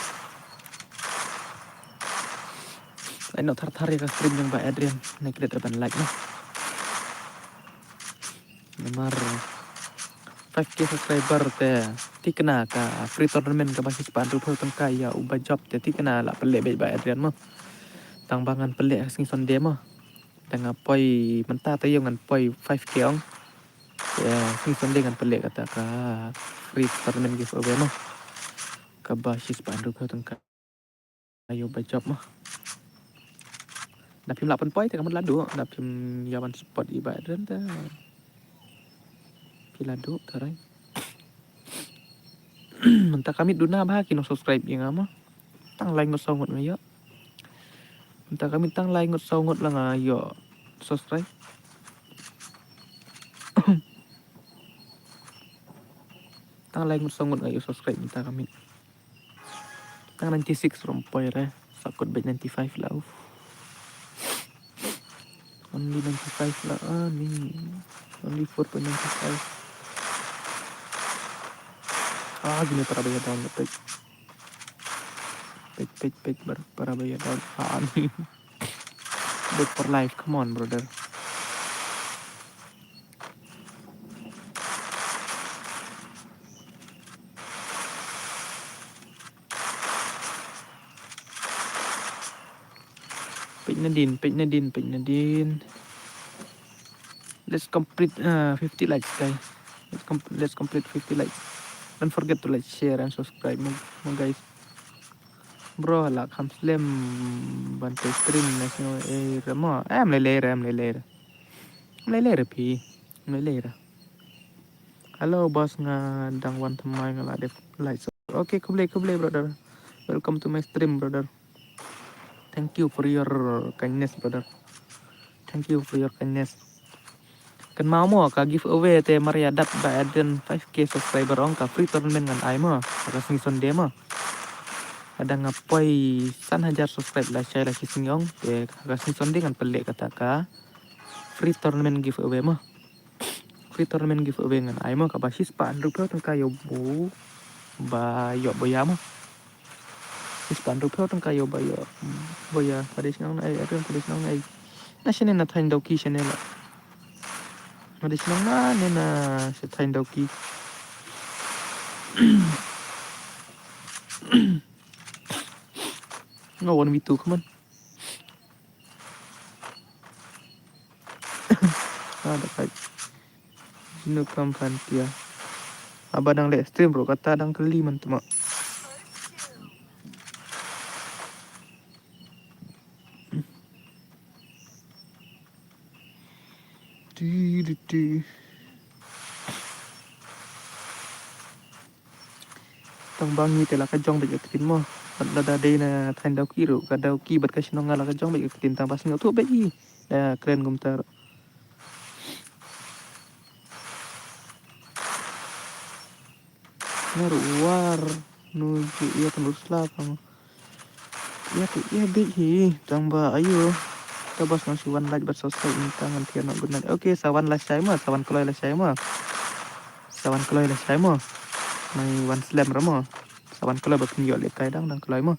like tar ke stream jong Ba Adrian naik lihat ban like mah nomor 5k subscriber te tikna ka free tournament ka basis pandu pho tang kaya uba job te tikna la pele be Ba Adrian mah tang bangan pele sing sonde mah tang poi menta te yo ngan poi 5k ong ya sing sonde ngan pele kata ka free tournament giveaway mah ka basis pandu pho tang kaya uba job mah dapim 8 poi te kamu ladu dapim yawan spot Ba Adrian te piladu tarai mentah kami duna bah kino subscribe yang ama tang like ngot songot ngayo mentah kami tang like ngot songot lah ngayo subscribe tang like bersongut ayo subscribe minta kami. Tang 96 rompoy re. Sakut bet 95 lah. Only 95 lah. Only 4.95. Gini para bayar down page. Page para bayar down. Nih. Bet for life. Come on, brother. Page Nadine. Let's complete 50 likes, guys. Let's complete 50 likes. Don't forget to like, share, and subscribe, guys. Bro, lah kam slim bantu stream nasional mo. Em lelera pi. Halo bos nga dang wan tamay nga de like. Okay, kublay brother. Welcome to my stream, brother. Thank you for your kindness, brother. Kan mau mo ka giveaway te mariadat ba aden 5k subscriber ong ka free tournament ngan ai mo. Ka sing sonde mo. Ada ngapoy 1,000 subscribe lah share lah sing ong te ka sing sonde ngan pelek kata ka free tournament giveaway mo. Ngan ai mo ka basis pa rupiah tong kayo bu ba yo boya mo. Ispan rupiah tong kayo ba yo boya pada sinong ai na sinin na thain dauki channel. Ada sinong na nena sa thain dauki. No 1v2 come on. Ada kai. Sino kam fantia. Abadang live stream bro kata dang keli man tu mak. Tang bangi te la ka jong ba yakin mo. Lada day na thain dauki ro ka dauki bat ka sinong ngala ka jong ba yakin tang pas ngau tu ba i. Ya keren gumtar. War nuju ia terus lapang. Ya deh tang ba ayo. Tabas nang siwan like bat selesai ini tangan tian nak guna. Oke, sawan lah saya mah, sawan keloi lah saya mah. Mai wan slam ramo. Sawan keloi bat kinyo le kai dang keloi mah.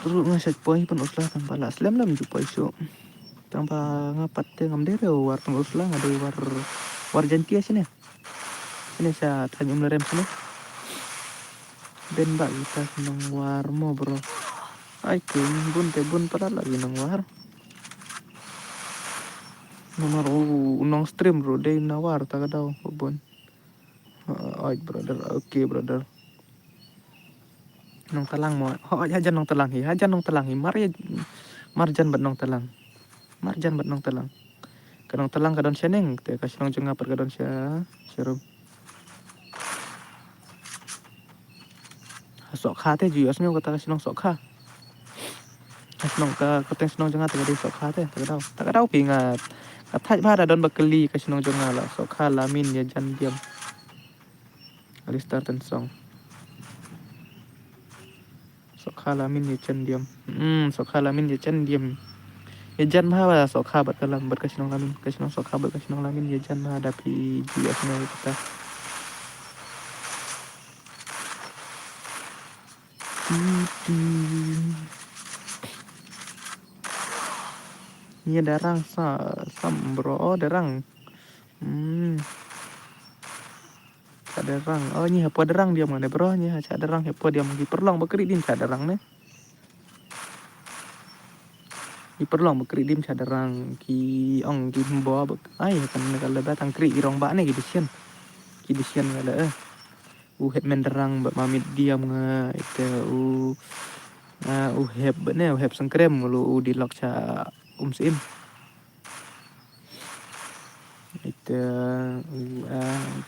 Terus ngaset poi pun uslah tanpa lah slam lam ju poi so. Tanpa ngapat te ngamdere war pun uslah ngade war jantia sini. Ini saya tanya rem sini. Ben ba kita senang war mo bro. Ai king bun pada lagi nang war. Nomor unang stream bro day nawar tak daw bun. Ai brother, okay brother. Nong talang mo. Hajan nong talang hi. Marjan bat nong talang. Kadang talang kadon seneng te kasih nong jengah per kadon sia serum. Sok kha te ju asmi kata kasih nong sok kha. Nong ka koteng senong jengah te kadai sok kha te tak daw pingat. Kathaj bhara don bakeli kasih nong jengah la sok kha lamin ya jan diam. Alistar ten song. Sok kha lamin ya jan diam. Sok kha lamin ya jan diam. Ya jan bhara sok kha bat kalam bat kasih nong sok kha bat kasih nong lamin ya jan bhara dapi ju asmi kita. Iya darang sam bro darang. Darang. Oh ni apa darang dia mana bro ni ha darang apa dia magi perlong bakri dim darang ne. Di perlong bakri dim darang ki ong ki mbo ai kan kalau datang kri irong ba ne ki disian ada het men darang ba mamit diam nga itu heb ne heb sangkrem lu di lok cha sim itu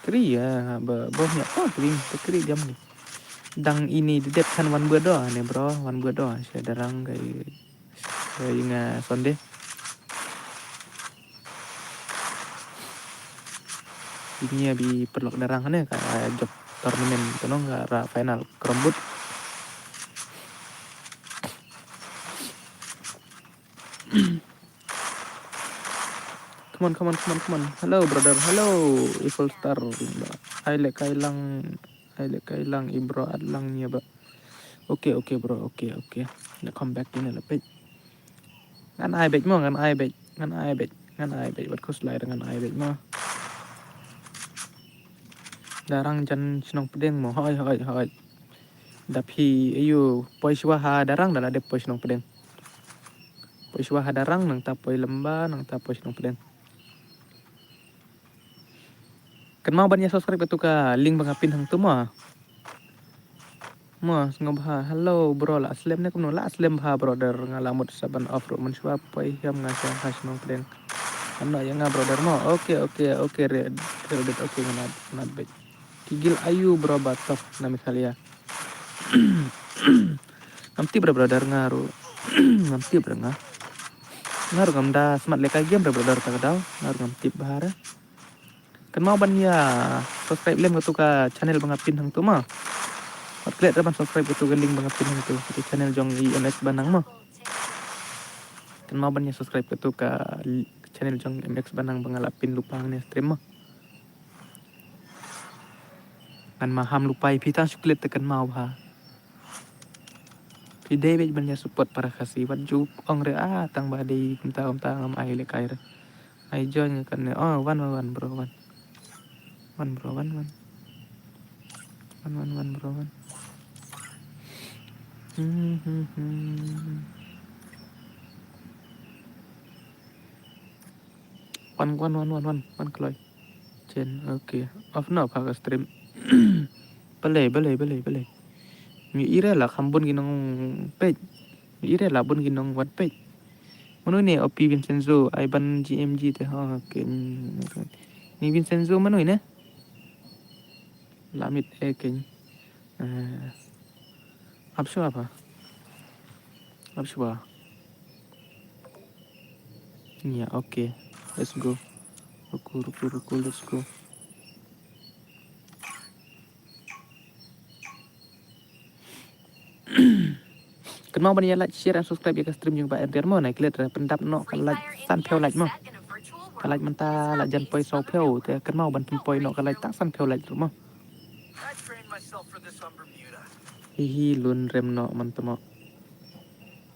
kri ya banyak kri diam ni dang ini di dep kan wan bedo ne bro wan bedo saya darang kayak nga sonde Ini bi perlok darang kan ya kayak job turnamen itu nong ra final kerombut. Come on. Hello brother, hello Evil Star. Hai le kailang ibro adlang nya ba. Oke bro, oke. Nak come back ini lah page. Ngan ai bet mo, ngan ai bet buat kus lai dengan ai bet mo. Darang jan sinong pedeng mo, hoi. Dapi ayu poi swaha darang dala de poi sinong pedeng. Poi swaha darang nang ta poi lemba nang ta poi sinong pedeng. Kan mau banyak subscribe tu ka link bangapin hang tu mo. Mo ngobha hello bro la aslem ne kuno la aslem bha brother ngalamut saban off road mun swap poi hiam ngasa has nong pedeng. Ano yang nga brother mo. Oke red oke nganat bet. Kigil ayu bro batok nami kali ya. Ngamti brother ngaru. Ngamti ngaru ngamda smart leka game brother takadau ngaru ngamti bahara. Kan mau ban ya subscribe lem tu ka channel bangapin hang tu mah. Pat klik ban subscribe tu ka link bangapin hang tu di channel jong IMX Banang mah. Kan mau ban ya subscribe tu ka channel jong IMX Banang bangalapin lupang ni stream mah. Kan maham lupai pita suklet tekan mau ha. Pide bet ban ya support para kasih wat juk ong re tang badai tang am ai le kai re. Ai join kan oh one bro. One bro. One kloy. Chen okay. Off no pa ka stream. Bale. Mi ire la khambun ginong page. Mi ire la bun ginong wat page. Mano ni Opi Vincenzo ai ban GMG te ha ken. Ni Vincenzo mano ini? Lamit ken. Absu apa? Ya, oke. Let's go. Ruku, let's go. Kan mau ban ya like, share, and subscribe ya ke stream jeung Pak Edgar mo naik lihat pendap no kan like san pheo like mo. Kan like menta la jan poi sau pheo te kan mau ban poi no kan like tak san pheo like mo. Hihi lun rem no man temo.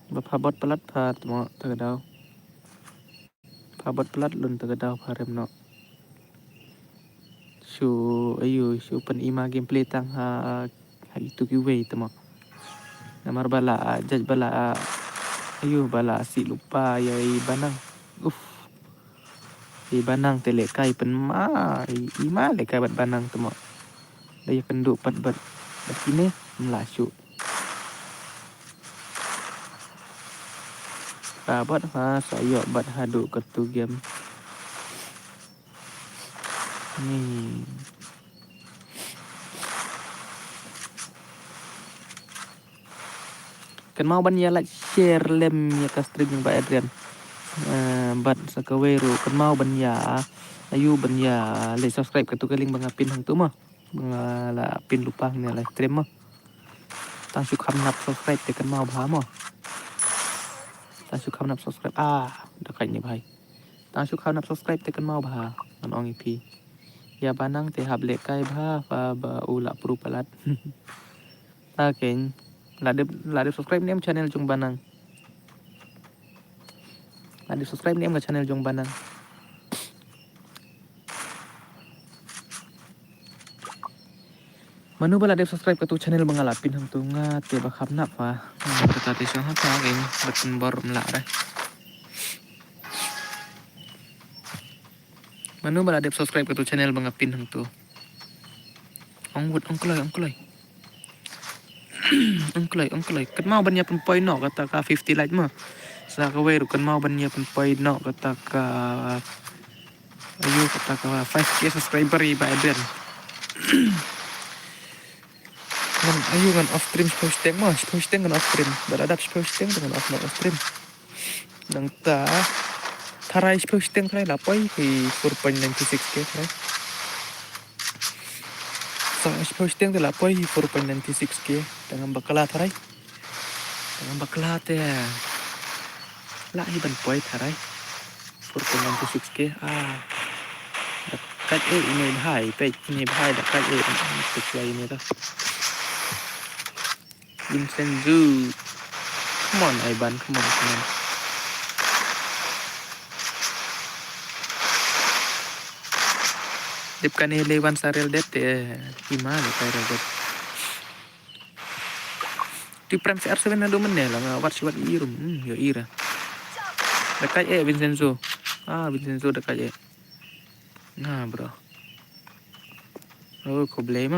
Bapabot pelat pa temo tagadau. Pabot pelat lun tagadau pa rem no. Su pen ima gameplay tang ha itu giveaway temo. Namar bala judge bala bala si lupa yai banang. I banang tele kai pen ma ima le kai bat banang temo. Daya kenduk pat bat ini melasuk. Bat ha saya bat hadu ketu game. Ni kan mau ban ya like share lem ya ka stream yang Pak Adrian. Bat sakaweru kan mau ban ya ayu ban ya le subscribe ke tu link bangapin hang tu mah. Bangala pin lupa ni live stream mah. Tang su kham nap subscribe te kan mau bha mah. Tang su kham nap subscribe dah kai ni bhai. Tang su kham nap subscribe te kan mau bha an ong ip. Ya banang te hab le kai bha ba ula pru palat. Ken lade subscribe ni channel jong banang. Lade subscribe ni ke channel jong banang. Manu bala de subscribe ke tu channel bangalapin hang tu nga te ba kham nap fa. Kata te so ha ta ken betin bor mla dah. Manu bala de subscribe ke tu channel bangapin hang tu. Ongkloi. Ongkloi. Kan mau ban ya pen poi no kata ka 50 like mah. Sa ka weru kan mau ban ya pen poi no kata ka kata ka 5k subscriber i ba Eden. Man kan off stream posting kan off stream. Beradap posting dengan off stream. Nang tarai posting kai lapoi ki 4.96k kai. posting tu lah poi 4.96k dengan bakalat harai. Dengan bakalat ya. Lah hiban poi harai. 4.96k dekat ini bahai page ini bahai dekat page lain ni dah. Vincenzo. Come on Ivan, come on. Dip kan lewan sarel det gimana sarel det. Di prem CR7 ado meneh lah ngawat siwat irum. Yo ira. Dekat Vincenzo. Vincenzo dekat Nah, bro. Oh, kau boleh.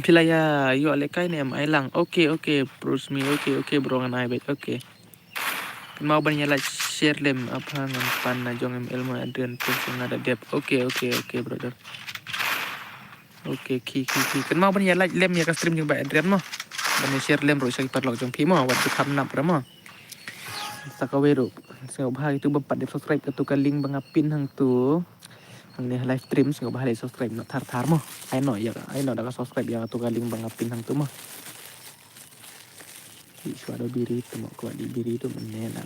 Pilaya, yo alekai ni am ailang. Okay, Bruce me. Okay, bro ngan ai bet. Okay. Mau banyak like share lem apa ngan pan na jong em ilmu Adrian pun ada dep. Okay, brother. Okay, ki. Kan mau banyak like lem ya ka stream jong ba Adrian mo. Banyak share lem bro sa parlok jong pi mo wat tu kam nap ra mo. Sakawero. Sa bahagi tu bapat dep subscribe ke tu ka link bangapin hang tu. Hang ni live stream sa bahagi subscribe nak tar mo. Ai no dah ka subscribe ya tu ka link bangapin hang tu mo. Suara biri tu mau kuat di biri tu menelan.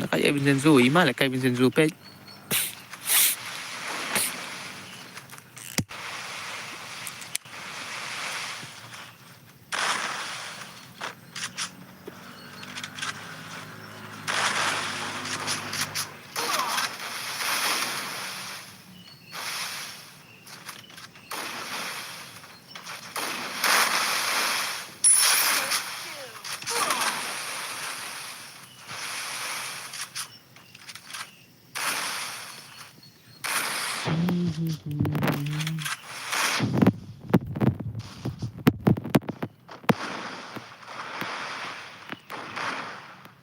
Kayak Vincenzo, imal kayak Vincenzo pe.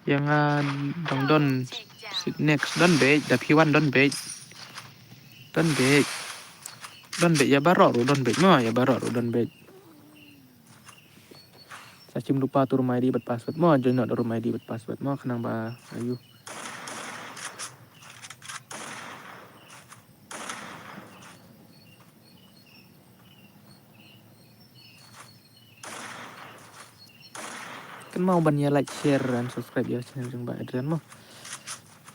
Yang don next don bait the P1 don bait ya barok don bait mo ya barok don bait sacim lupa tu rumah ID buat password mo join not rumah ID buat password mo kenang ba ayu kan mau banyak like share dan subscribe ya channel jeng ba Adrian mo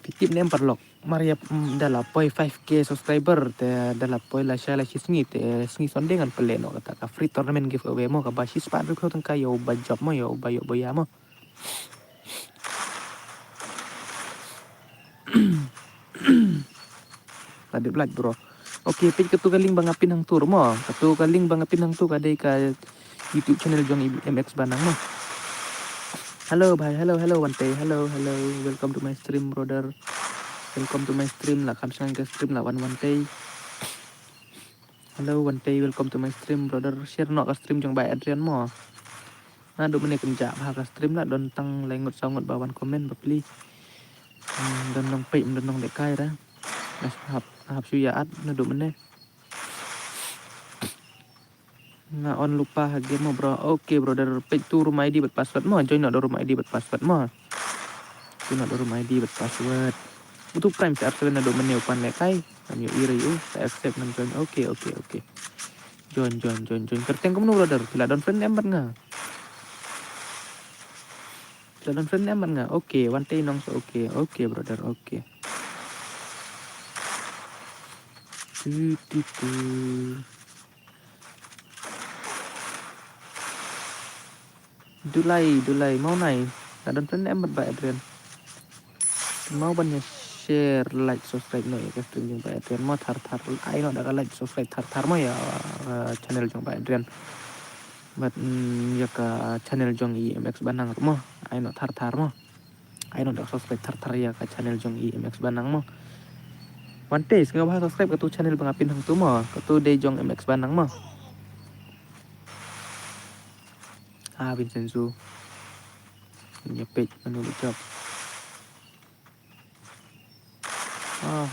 pitip nem parlok Maria dalam poi 5k subscriber te dalam poi la shala sini te sini sondengan peleno kata ka free tournament giveaway mo ka basis pa ko tang kayo ba job mo yo ba yo boya mo tadi black bro oke page ketu kaling bangapin hang tur mo ketu kaling bangapin hang tu kadai ka YouTube channel jong MX Banang mo halo bhai halo one day halo welcome to my stream brother welcome to my stream lah kam sang ke stream lah one day halo one day welcome to my stream brother share no ka stream jong bai Adrian mo do menit kenja ha ka stream lah don tang lengot sangot bawan komen bapli don nong pe don nong dekai ra hap suyaat na do menit na on lupa game mo bro oke brother page tu rumah ID buat password mo join no rumah ID buat password mo join no rumah ID buat password untuk prime CR7 na do menu pan lekai kami ira yu accept nan join oke join kerteng kamu brother bila don friend ember nga oke one day nong so oke brother oke Dulai mau naik dan friend ember ba Adrian mau banyak share like subscribe no ya ke stream jeng ba Adrian mau tar ai no da like subscribe tar mo ya channel jeng ba Adrian but ya ka channel jong IMX Banang mo ai no tar mo ai no da subscribe tar ya ka channel jong IMX Banang mo one day nggak bahas subscribe ke tu channel bangapin hang tu mo ke tu de jong MX Banang mo Vincenzo punya page menulis job come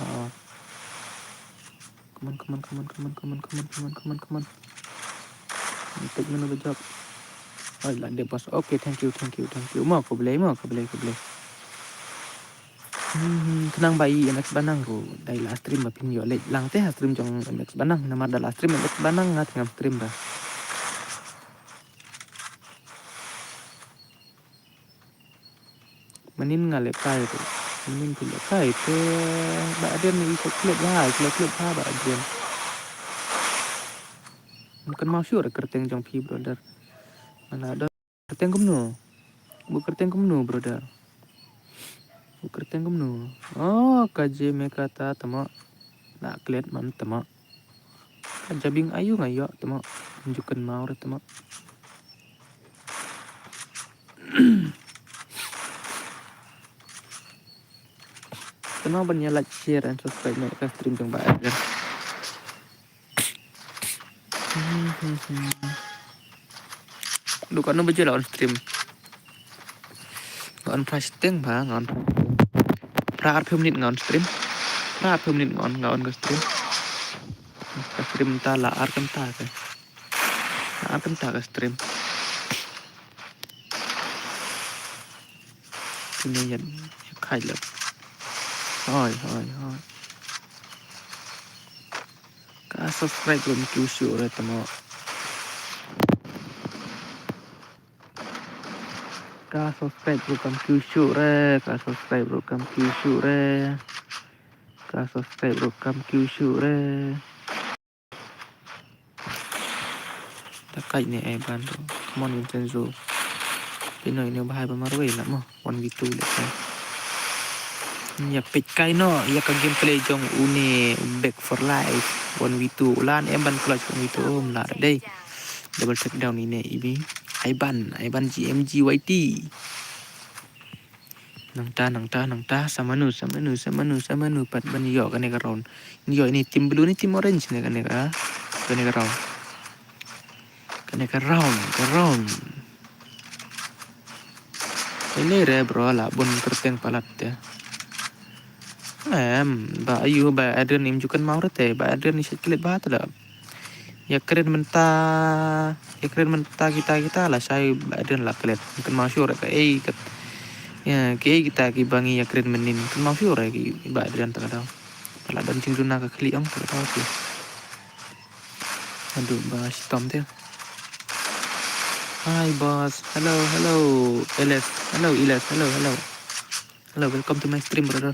on page menulis job Oh lah dia bos. Okay, thank you. Mau aku boleh. Kenang bayi MX Banang ro. Dai la stream ba pin yo le lang teh stream jong MX Banang. Nama da la stream MX Banang ngat ngam stream ba. Menin ngale kai tu. Menin tu le kai tu. Ba ada ni ikut klip ba ada. Bukan mau sure kerteng jong pi brother. Mana ada kerteng kumno. Bu kerteng kumno brother. Bu kerteng kumno. Oh kaje me kata tama. Nak klet man tama. Jabing ayu ngayo tama. Tunjukkan mau tama. Kenapa banyak like, share, and subscribe mereka stream jong ba ada. Duka no baje on stream. On fasting ba on. Pra 20 menit on stream. Pra 20 menit on ke stream. Ke stream ta la ar kan ta ke. Ar kan ta ke stream. Ini ya khai lep. Hoi. Ka subscribe belum kyushu re tamo. Ka subscribe bukan kyushu re. Ka subscribe bukan kyushu re. Ka subscribe bukan kyushu re. Takai ni ban tu. Come on Vincenzo. Pinoy ni bahaya bermarway nak mo. 1v2 lepas. Ya pet kai no. Ya ka gameplay jong une back for life. 1v2. Ulan ban clutch 1v2. Lah day. Double take down ini ibi. Aiban GMG YT. Nang ta samanu pat ban yo kan ka round. Yo ini tim blue ni tim orange ni kan ka round. Ini re bro lah bun kerteng palat ya. Ba ayu ba ada nim jukan mau rete ba ada ni sekilip ba ta ya keren mentah kita lah saya ba ada lah kelet mungkin mau sure ka kat ya kita ki bangi ya keren menin kan mau sure ki ba ada ta kada pala dan cing duna ka kli ong ta tahu tu aduh ba sitom tu. Hi boss, hello Iles, hello welcome to my stream brother.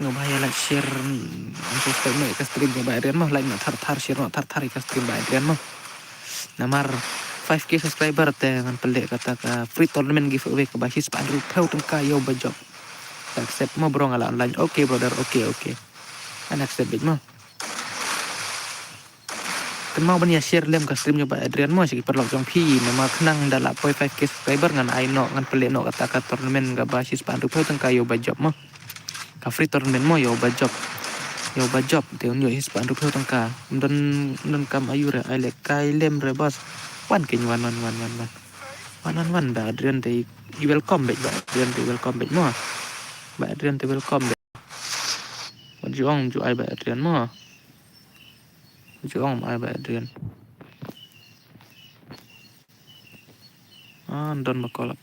Nggak bahaya like share subscribe mereka stream ya Adrian mah like thar share thar ka stream Adrian mah namar 5k subscriber teh ngan pelek kata ka free tournament giveaway ke basis Pak Andrew Peu tengka yo bajok accept mah bro ngala online oke brother oke an accept bit mah kan mau banya share lem ka stream nyoba Adrian mah sih perlu jong pi nama kenang dalam 5k subscriber ngan aino ngan pelek no kata ka tournament ke basis Pak Andrew Peu tengka yo bajok mah ka free tournament mo yo bajok te on yo his pandu pho tangka don kam ayure ai le kai lem re bos wan kin wan da Adrian te welcome back ba Adrian te welcome back mo ba Adrian te welcome back what you on ju ai ba Adrian mo ju on ai ba Adrian don makolap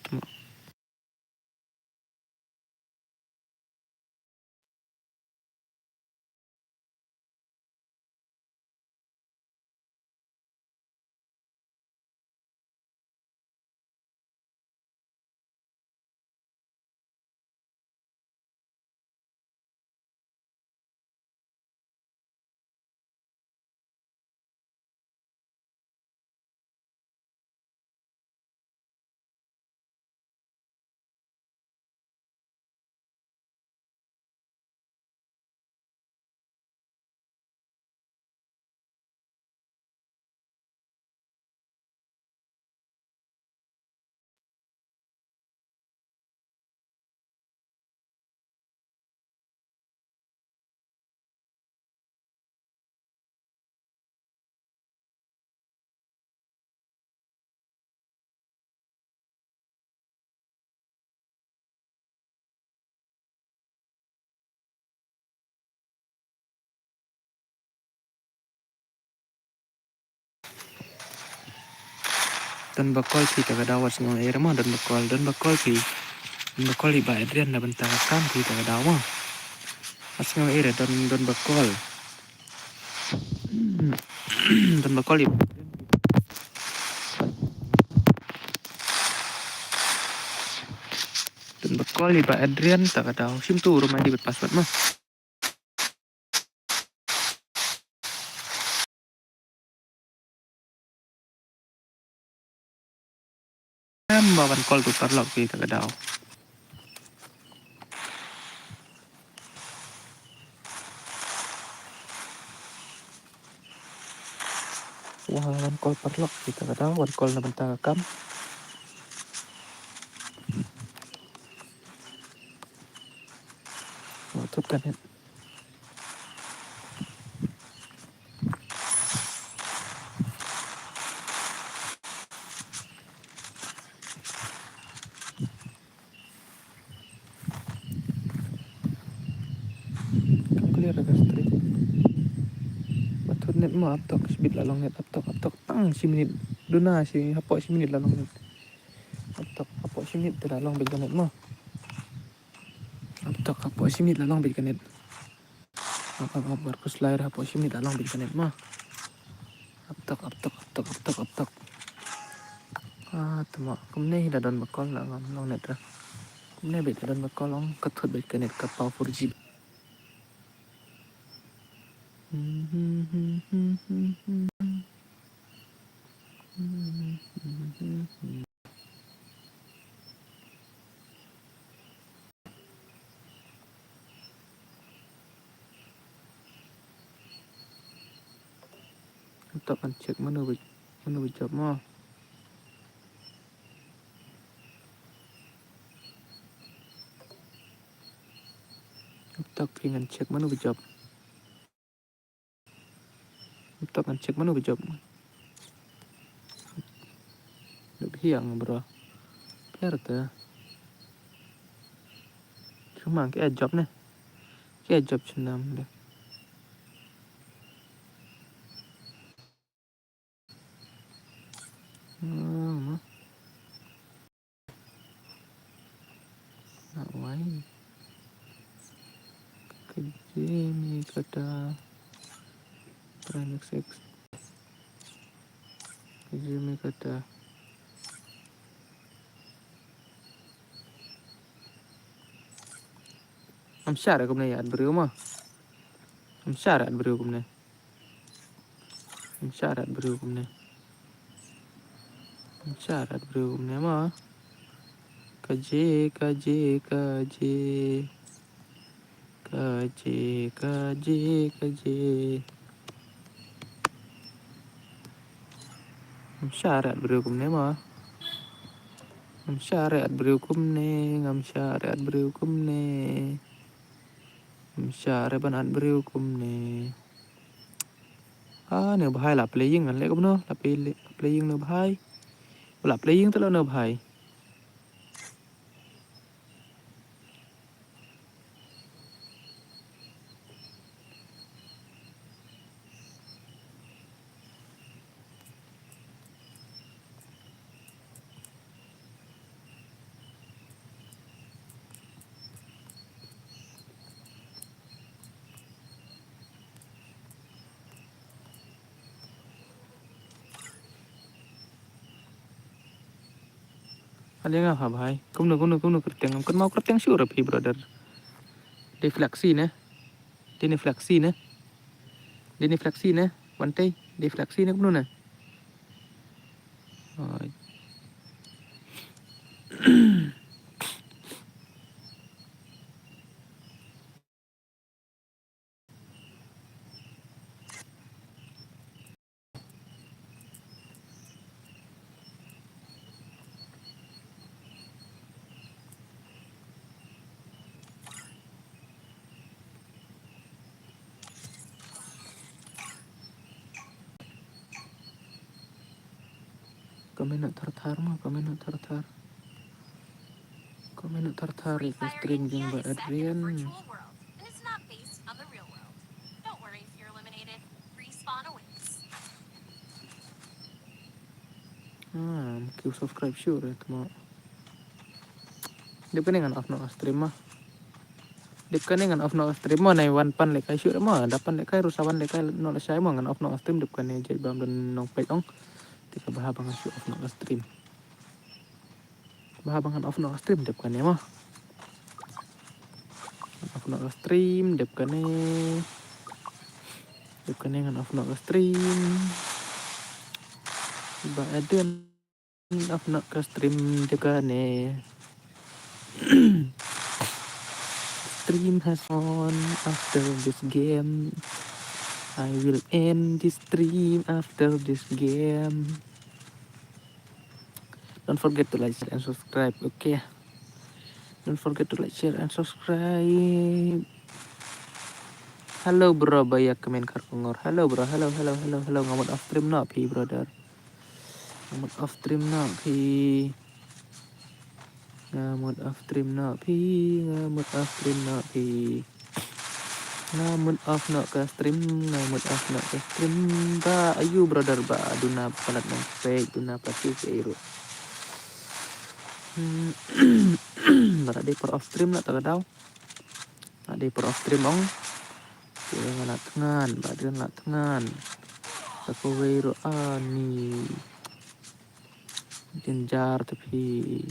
Don bakol pi taga dawas ngong air mah don bakol pi. Don bakol iba Adrian na bentang kam pi taga dawa. As ngong air don bakol. Don bakol iba. Don bakol iba Adrian taga dawa. Sim tu rumah di password mah. Bawan call tu parlok pi taga dawa. Wah, wan call parlok pi taga dawa. Wan call na bentang kam. Tut kan ya. Clear agak stream. Batur net mo aptok speed lalong net aptok tang si minit duna si hapok si minit lalong net aptok hapok si minit lalong big net mo aptok hapok si minit lalong big net apa barkus lahir hapok si minit lalong big net mo aptok tama kumne hida don bakol long net ra kumne big don bakol long kathut big net kapau 4G aptok kan cek mana big job mo aptok pengen cek mana big job aptok kan cek mana big job được hiang bro Biar tuh cuma cái job này cái job senam deh Nawai Kejimi kata Prime X Kejimi kata I'm sorry cũng này ăn brio mà I'm sorry ăn brio cũng này I'm sorry ăn brio cũng này I'm sorry ăn brio cũng này mà kaje kaje kaje kaje kaje kaje I'm sorry ăn brio cũng này mà I'm sorry ăn brio cũng này I'm sorry ăn brio cũng này I'm sorry ban ăn brio cũng này nếu bahai là playing kan lek no la playing no bahai la playing tu no bahai ada nggak bahai kum no kerteng mau kerteng sure pi brother defleksi ne denefleksi ne wantai defleksi ne kum no komen nak tartar mah komen nak tartar Free ikan Fire stream India jeng Mbak is set in a Adrian virtual world, and it's not based on the real world. Don't worry if you're eliminated. Respawn awaits. Q subscribe sure ya mau. Dia kan off no stream mah. Dia kan off no stream mah nai wan pan lekai sure mah dapan lekai rusawan lekai no la sai mah ngan off no stream dia kan jadi bam dan nong pek ong. Tika bahabangan sure off no stream. Bahabangan off no stream dia kan mah. Off no stream dia kan ngan off no stream. Ba aden off no stream dia kan stream has on after this game. I will end this stream after this game. Don't forget to like, share, and subscribe. Okay. Don't forget to like, share, and subscribe. Halo bro, banyak komen karkongor. Halo bro, halo. Ngamut off stream no, pi brother. Ngamut off stream no, pi. Ngamut off stream no, Ngamut off no ke stream, ba ayu brother ba duna palat nang fake, duna pati keiru. Bara di per off stream lah tagadaw. Di per off stream ong. Kaya nga latengan, ba dia latengan. Sa keiru ani. Jenjar tapi.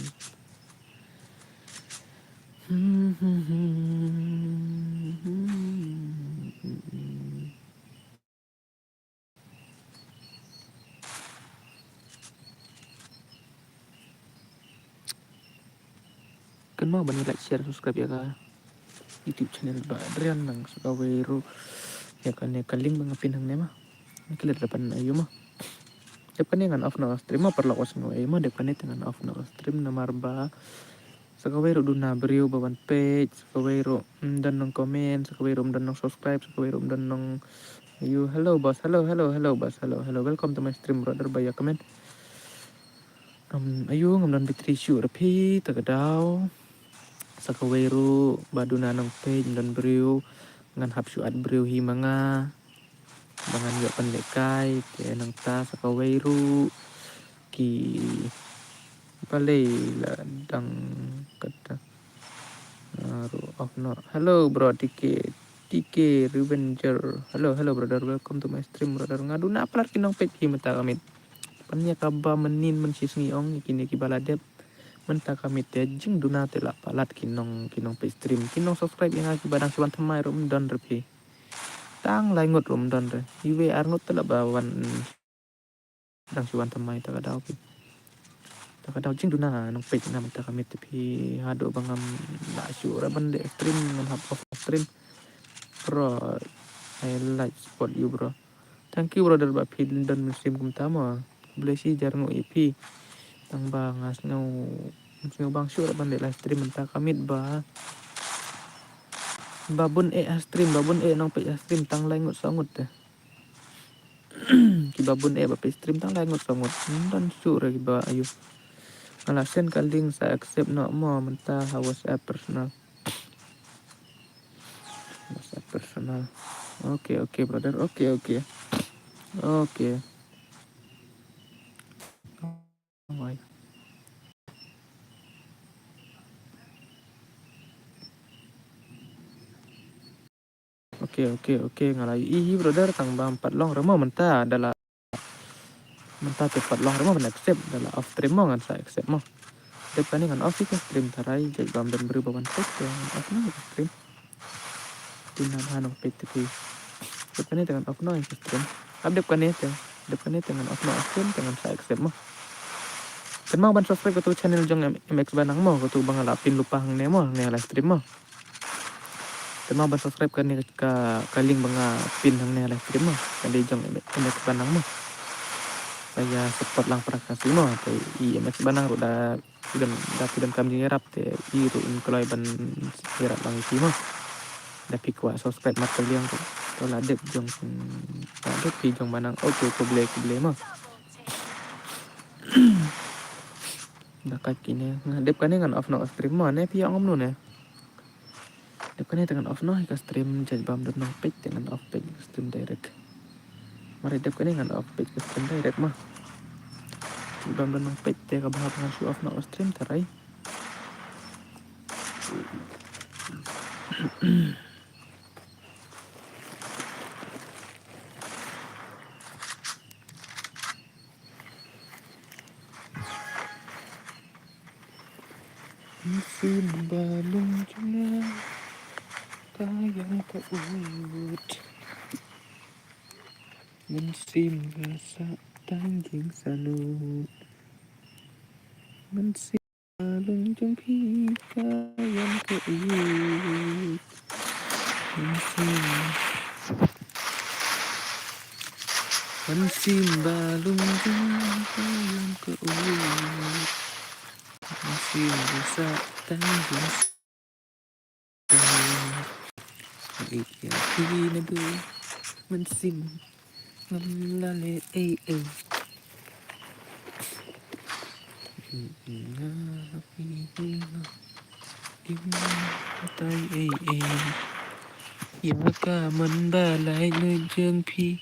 Kan mau banyak like, share, subscribe ya ka YouTube channel ba Adrian nang suka wero ya kan ya kaling mga pinang nema nakilat dapan ayo mah depan ngan off no stream mah perlu os no ayo mah depan ngan off no stream na marba suka wero duna beriu bawan page suka wero dan nong komen suka wero dan nong subscribe suka wero dan nong ayo hello boss hello boss hello welcome to my stream brother baya comment ayo ngamdan bitri syu rapi tagadaw Sakaweru baduna nang page dan beriu ngan hapsu at beriu hi mga bangan yo pandekai te nang ta sakaweru ki palay la dang kata off no hello bro TK Revenger hello brother welcome to my stream brother ngaduna apalar kinong page hi mata kamit panya kaba menin mensisngi ong kini kibaladep menta kami jing duna tela palat kinong pe stream kinong subscribe yang aki badang siwan thamai rum don repi tang lai ngot rum don re iwe ar ngot tela bawan dang siwan thamai ta kadau pi ta kadau jing duna nong pe na menta kami tepi hado bangam la syura bande stream ngan hap off stream bro I like support you bro thank you brother ba pin don stream kum tama boleh sih jarang IP tang bangas ngau bang syur bande live stream mentah kamit ba babun stream babun nong pe stream tang lai ngut sangut teh ki babun ba pe stream tang lai ngut sangut dan syur ki ba ayu ngalasen kaling sa accept no mo mentah WhatsApp personal okay brother okay Alright. Oke ngalayu brother tang ba 4 long remo mentah adalah mentah cepat long remo ben accept adalah off stream mo ngan sa accept mo depan ngan off ka stream tarai jadi bam dan beri bawan pet ya off no stream tina hanong pet tapi depan dengan off no stream update kan itu depan dengan off no stream dengan sa accept mo kan mau ban subscribe ke channel jong MX Banang mo ke tu bang alapin lupa hang nemo ne live stream mo kan mau ban subscribe kan ka kaling banga pin hang ne live stream mo kan di jong MX Banang mo saya support lang para kasih mo kay MX Banang udah dan kami nyerap te iru kalau ban nyerap bang isi mo dapat kuat subscribe mat kalian tu kalau ada jong ada pi jong Banang oke ko boleh mo dakat kini ngadep kan dengan off no stream mo ne pi ngom nu ne dep kan dengan off no ka stream jadi bam dot no page dengan off page stream direct mari dep kan dengan off page stream direct mah dan nang page te ka bahap nga show off na stream taray Simbalung juga tayang keut Mensim rasa tanjing salut Mensimbalung jengpi kayang keut Mensim Mensimbalung jengpi kayang keut Mensim rasa tanjing salut Iya pinadu Mensim Ngalale tay ya ka man ba lại nơi dương phi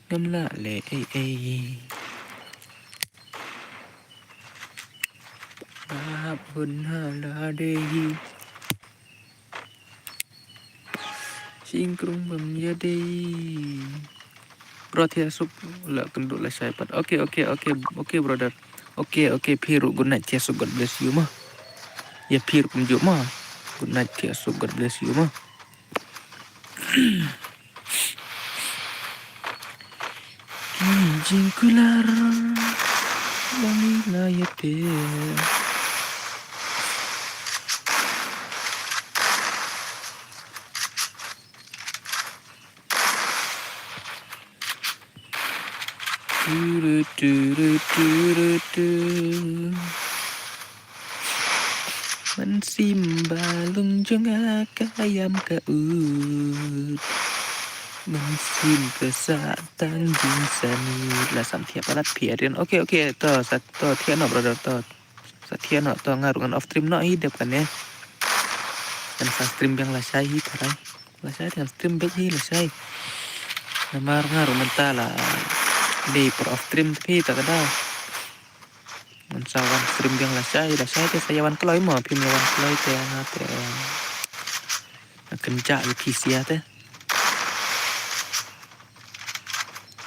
ngâm lạ lệ ba hun ha la đề hi sing krung bam ya de bro thia sup la kenduk la sai pat okay brother okay phiru good night thia sup god bless you ma ya phiru kum ju ma good night thia sup god bless you ma jingkular lamilate Mensimbalung jengah kayam keut Mensim kesak tanjung sanit lah sampai palat piarin oke to satu tiano brother to satiano to ngarungan off stream no hidup kan ya dan sa stream yang lah saya tarai lah saya dan stream back hi lah saya namar ngaru mentala di per off stream tapi tak ada mensawan stream yang lah saya ke sayawan keloi mau pim lawan keloi te kencak di PC ya teh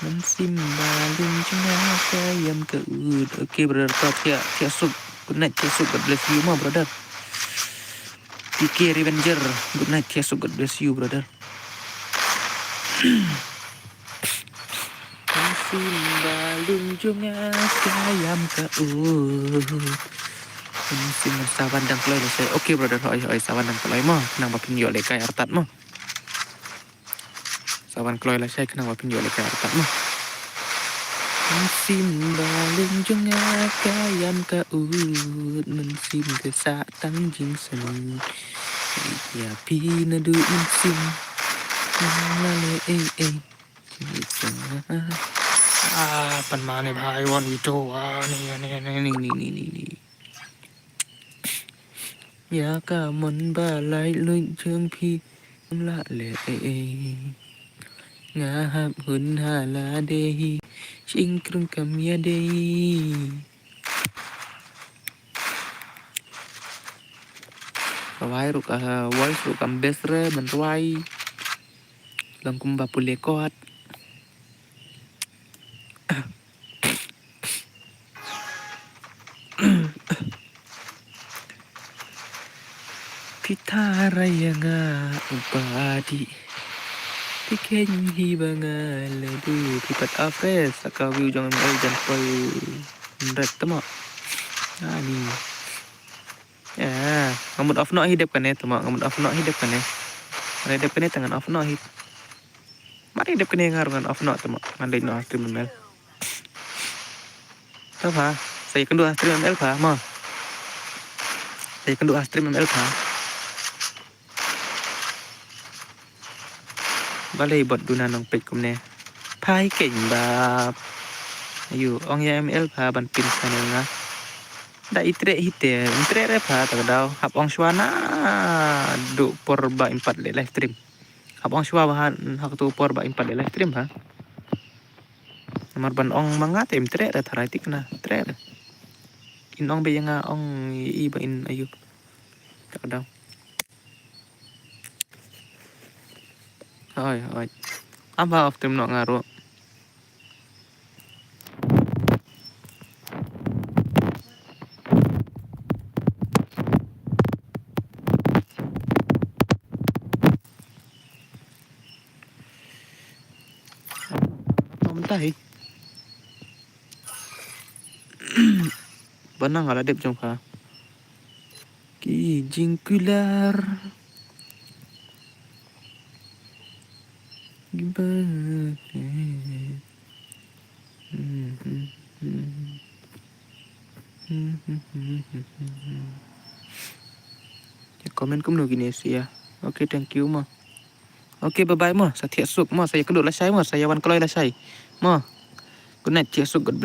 Mensimbalung jengah kayam keut okay brother to tia sub good night tia sub god bless you ma brother PK Revenger good night tia sub god bless you brother Mensimbalung jengah kayam keut Mensim sawan dang keloi lah saya okay brother oi sawan dang keloi ma kenang bapin yo lekai artat ma sawan keloi lah saya kenang bapin yo lekai artat ma Mensimbalung jengah kayam keut Mensim kesak tanjing sanut ya pinadu mensim ngalale pan mane bhai wan itu nih ya ka mon ba lai luyện chương phi la lệ nga hap hun ha la dehi ching krung kam ya dehi Wai ruk voice ruk am besre ban wai langkum ba pule kot pitara nga upadi Tiken hi banga ledu pipat afres akawi jangan jangan koi ndak tama ani ya ngamut off no hidap kan ya tama ngamut off no hidap kan ya hidap kan ya tangan off no hidap mari hidap kan ya ngarungan off no tama mandai no stream mel tahu ha saya kendua stream mel pa ma saya kendua stream mel pa balai bot duna nong pet kum ne pai king bab ayu ong ya ml pa ban pin channel nga da itre hite itre re pa ta daw hap ong shwana du por ba impat le live stream hap ong shwa bahan hak tu por ba impat le live stream ha Nomor ban ong manga tem tre da tharai tik na tre da. In ong be yang ong I ba in ayu. Tak ada. Oi. Apa of tem no ngaro. Om tai. Banang ala dep jong ka. Ki jingkular. Gimana? Ya, komen kum nu gini sih ya. Oke, thank you mo. Oke, bye bye mo. Sa thiệt suk mo. Saya kedut lah saya mo. Saya wan kloy lah saya. Mo. Good night, thiệt suk. God bless.